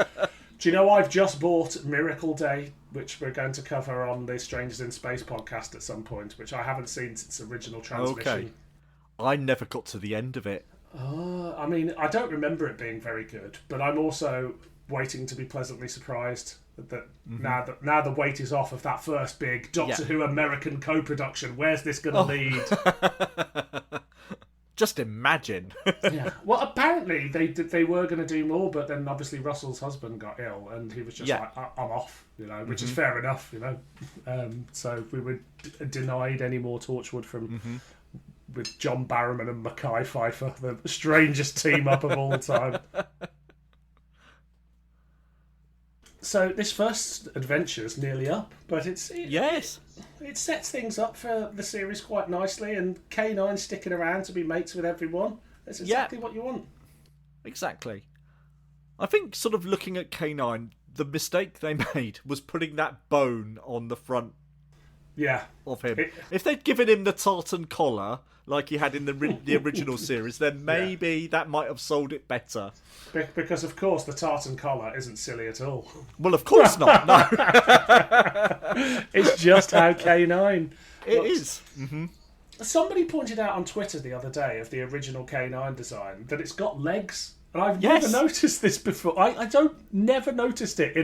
Do you know I've just bought Miracle Day, which we're going to cover on the Strangers in Space podcast at some point, which I haven't seen since original transmission. Okay. I never got to the end of it. I mean, I don't remember it being very good, but I'm also waiting to be pleasantly surprised that now the weight is off of that first big Doctor Who American co-production. Where's this going to lead? Just imagine. Yeah. Well, apparently they were going to do more, but then obviously Russell's husband got ill, and he was just like, "I'm off," which is fair enough, So we were denied any more Torchwood from. With John Barrowman and Mackay Pfeiffer, the strangest team up of all time. So this first adventure is nearly up, but it sets things up for the series quite nicely, and K9 sticking around to be mates with everyone. That's exactly what you want. Exactly. I think sort of looking at K9, the mistake they made was putting that bone on the front of him. If they'd given him the tartan collar like he had in the original series, then maybe that might have sold it better. Because, of course, the tartan collar isn't silly at all. Well, of course not, no. It's just how K9 It is. Somebody pointed out on Twitter the other day of the original K9 design that it's got legs. And I've never noticed this before. I never noticed it.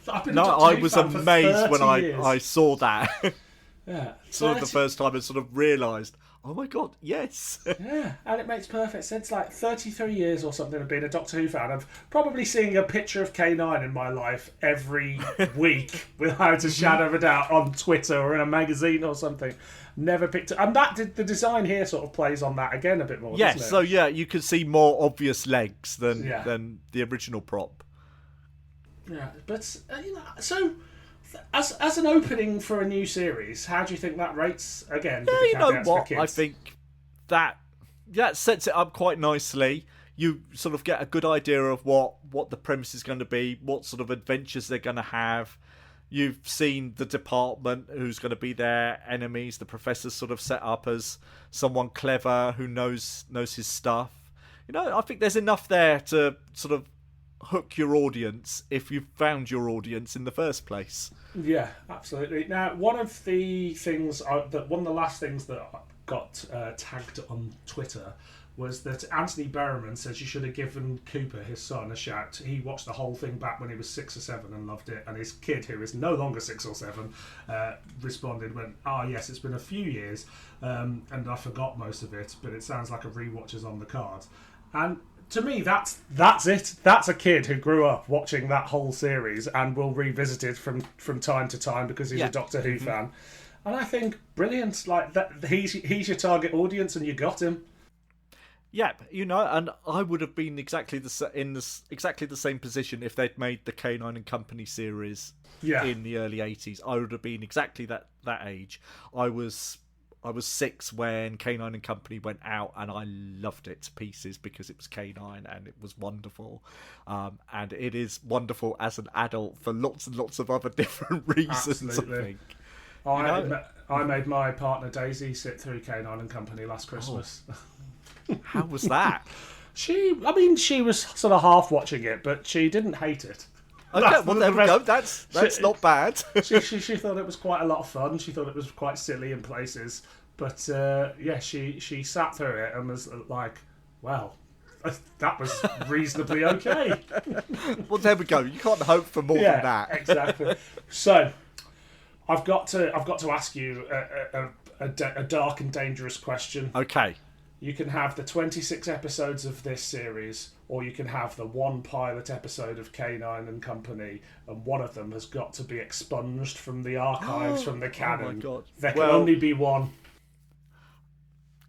I've been I was amazed when years. I saw that. Yeah, sort of the first time I sort of realised, oh my god, yes. Yeah, and it makes perfect sense. Like 33 years or something of being a Doctor Who fan, of probably seeing a picture of K9 in my life every week without a shadow of a doubt on Twitter or in a magazine or something. Never picked it. And the design here sort of plays on that again a bit more, doesn't it? So you can see more obvious legs than the original prop. Yeah, but so as an opening for a new series, how do you think that rates again? Yeah, you know what? I think that sets it up quite nicely. You sort of get a good idea of what the premise is going to be, what sort of adventures they're going to have. You've seen the department, who's going to be their enemies. The professor's sort of set up as someone clever who knows his stuff. I think there's enough there to sort of hook your audience if you've found your audience in the first place. Yeah, absolutely. Now, one of the last things that got tagged on Twitter was that Anthony Berriman says you should have given Cooper, his son, a shout. He watched the whole thing back when he was 6 or 7 and loved it. And his kid, who is no longer 6 or 7, responded, yes, it's been a few years, and I forgot most of it, but it sounds like a rewatch is on the cards. And to me, that's it. That's a kid who grew up watching that whole series and will revisit it from time to time because he's a Doctor Who fan. And I think brilliant. Like that, he's your target audience, and you got him. Yeah, and I would have been exactly the same position if they'd made the K9 and Company series in the early 80s. I would have been exactly that age. I was 6 when K9 and Company went out, and I loved it to pieces because it was K9 and it was wonderful. And it is wonderful as an adult for lots and lots of other different reasons, Absolutely. I think. I made my partner Daisy sit through K9 and Company last Christmas. How was that? She was sort of half watching it, but she didn't hate it. Okay, there we go. That's not bad. she thought it was quite a lot of fun. She thought it was quite silly in places. But she sat through it and was like, well, that was reasonably okay. Well, there we go. You can't hope for more than that. Exactly. So, I've got to ask you a dark and dangerous question. Okay. You can have the 26 episodes of this series, or you can have the one pilot episode of K9 and Company, and one of them has got to be expunged from the archives, from the canon. Oh my God. There can only be one.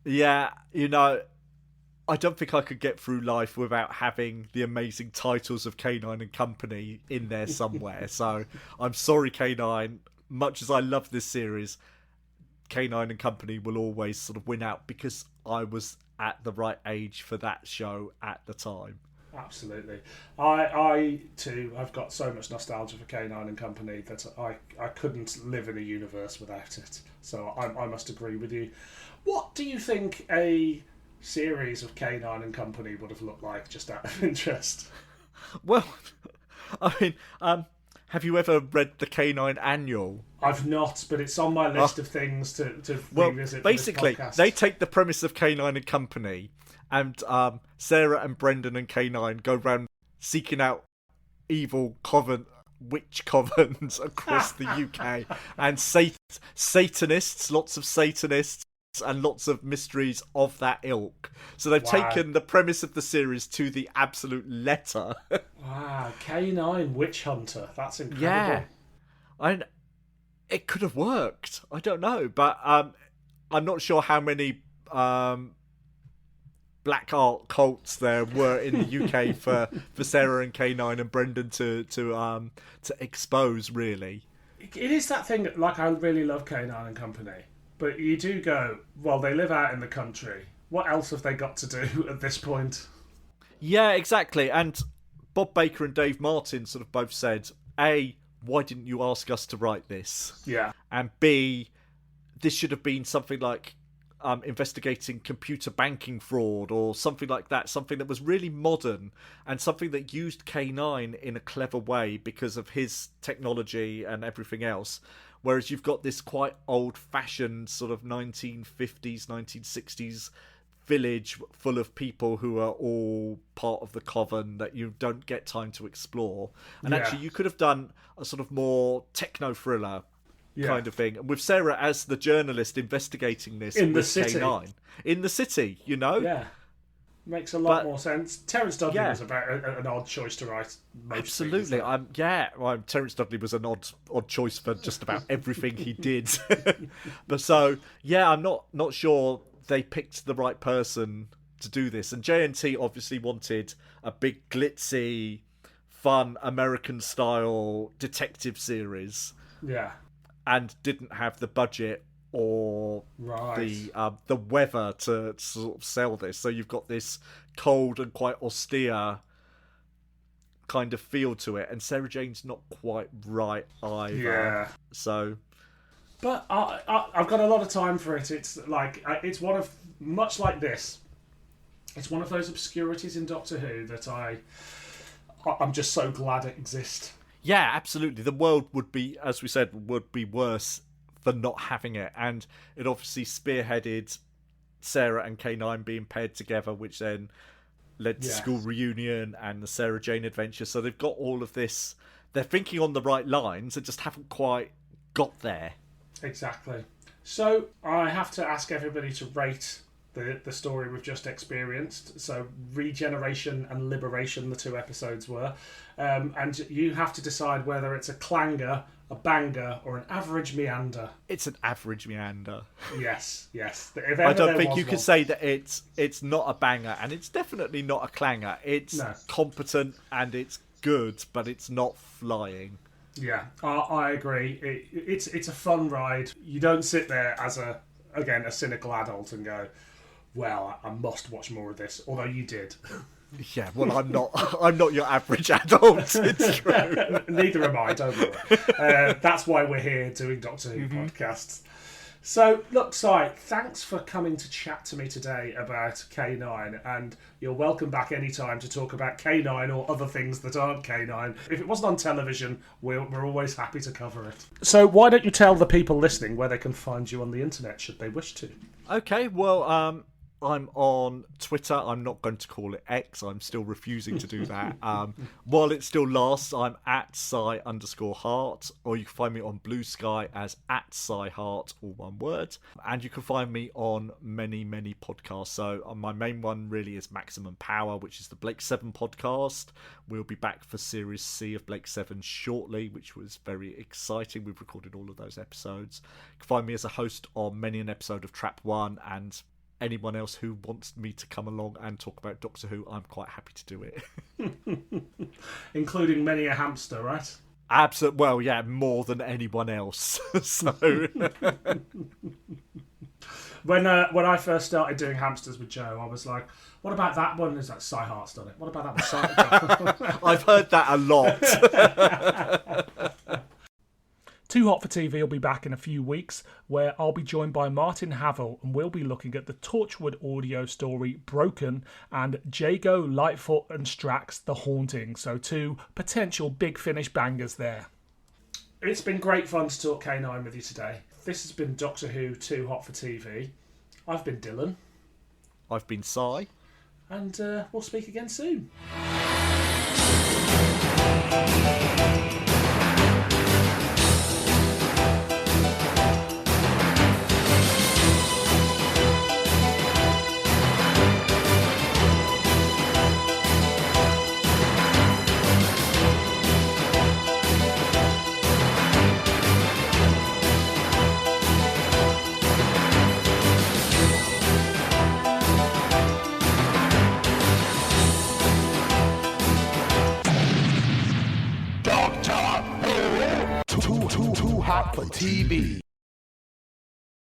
Yeah, I don't think I could get through life without having the amazing titles of K9 and Company in there somewhere. So I'm sorry, K9. Much as I love this series, K9 and Company will always sort of win out because I was at the right age for that show at the time. Absolutely. I too, I've got so much nostalgia for K9 and Company that I couldn't live in a universe without it. So I must agree with you. What do you think a series of K9 and Company would have looked like, just out of interest? Well, I mean, have you ever read the K9 Annual? I've not, but it's on my list of things to revisit. Basically, for this podcast. they take the premise of K9 and Company, and Sarah and Brendan and K9 go around seeking out evil witch covens across the UK, and Satanists, lots of Satanists, and lots of mysteries of that ilk. So they've taken the premise of the series to the absolute letter. Wow, K9 Witch Hunter. That's incredible. Yeah. It could have worked. I don't know. But I'm not sure how many black art cults there were in the UK for Sarah and K9 and Brendan to expose, really. It is that thing, like, I really love K9 and Company. But you do go, well, they live out in the country. What else have they got to do at this point? Yeah, exactly. And Bob Baker and Dave Martin sort of both said, A, why didn't you ask us to write this? Yeah. And B, this should have been something like investigating computer banking fraud or something like that. Something that was really modern and something that used K9 in a clever way because of his technology and everything else. Whereas you've got this quite old-fashioned sort of 1950s, 1960s village full of people who are all part of the coven that you don't get time to explore. And actually, you could have done a sort of more techno-thriller kind of thing. With Sarah as the journalist investigating this in with the city. K9. In the city, Yeah. Makes a lot more sense. Terence Dudley was about an odd choice to write most Absolutely. things. Terence Dudley was an odd choice for just about everything he did. But so, I'm not sure they picked the right person to do this. And JNT obviously wanted a big, glitzy, fun, American-style detective series. Yeah. And didn't have the budget or the weather to sort of sell this. So you've got this cold and quite austere kind of feel to it. And Sarah Jane's not quite right either. Yeah. So... But I've got a lot of time for it. It's like, it's one of, much like this, it's one of those obscurities in Doctor Who that I'm just so glad it exists. Yeah, absolutely. The world would be, as we said, would be worse for not having it. And it obviously spearheaded Sarah and K9 being paired together, which then led to School Reunion and the Sarah Jane adventure. So they've got all of this. They're thinking on the right lines and just haven't quite got there. Exactly. So I have to ask everybody to rate the story we've just experienced. So Regeneration and Liberation, the 2 episodes were. And you have to decide whether it's a clanger, a banger, or an average meander. It's an average meander. Yes. I don't think you can say that it's not a banger, and it's definitely not a clanger. It's competent and it's good, but it's not flying. Yeah, I agree. It's a fun ride. You don't sit there as a cynical adult and go, well, I must watch more of this, although you did. Yeah, well, I'm not your average adult, it's true. Neither am I, don't worry. That's why we're here doing Doctor Who podcasts. So, look, Si, thanks for coming to chat to me today about K9, and you're welcome back anytime to talk about K9 or other things that aren't K9. If it wasn't on television, we're always happy to cover it. So why don't you tell the people listening where they can find you on the internet, should they wish to? Okay, well, I'm on Twitter. I'm not going to call it X. I'm still refusing to do that. While it still lasts, I'm at Si_Hart, or you can find me on Blue Sky as at Si Hart, all one word. And you can find me on many, many podcasts. So my main one really is Maximum Power, which is the Blake 7 podcast. We'll be back for Series C of Blake 7 shortly, which was very exciting. We've recorded all of those episodes. You can find me as a host on many an episode of Trap 1, and anyone else who wants me to come along and talk about Doctor Who, I'm quite happy to do it. Including many a hamster, right? Absolutely. Well, yeah, more than anyone else. So when I first started doing hamsters with Joe, I was like, what about that one? Is that Si Hart's done it? What about that one? I've heard that a lot. Too Hot for TV will be back in a few weeks, where I'll be joined by Martin Havel, and we'll be looking at the Torchwood audio story Broken and Jago, Lightfoot and Strax The Haunting. So 2 potential Big Finish bangers there. It's been great fun to talk K9 with you today. This has been Doctor Who Too Hot for TV. I've been Dylan. I've been Si. And we'll speak again soon. Too hot for TV.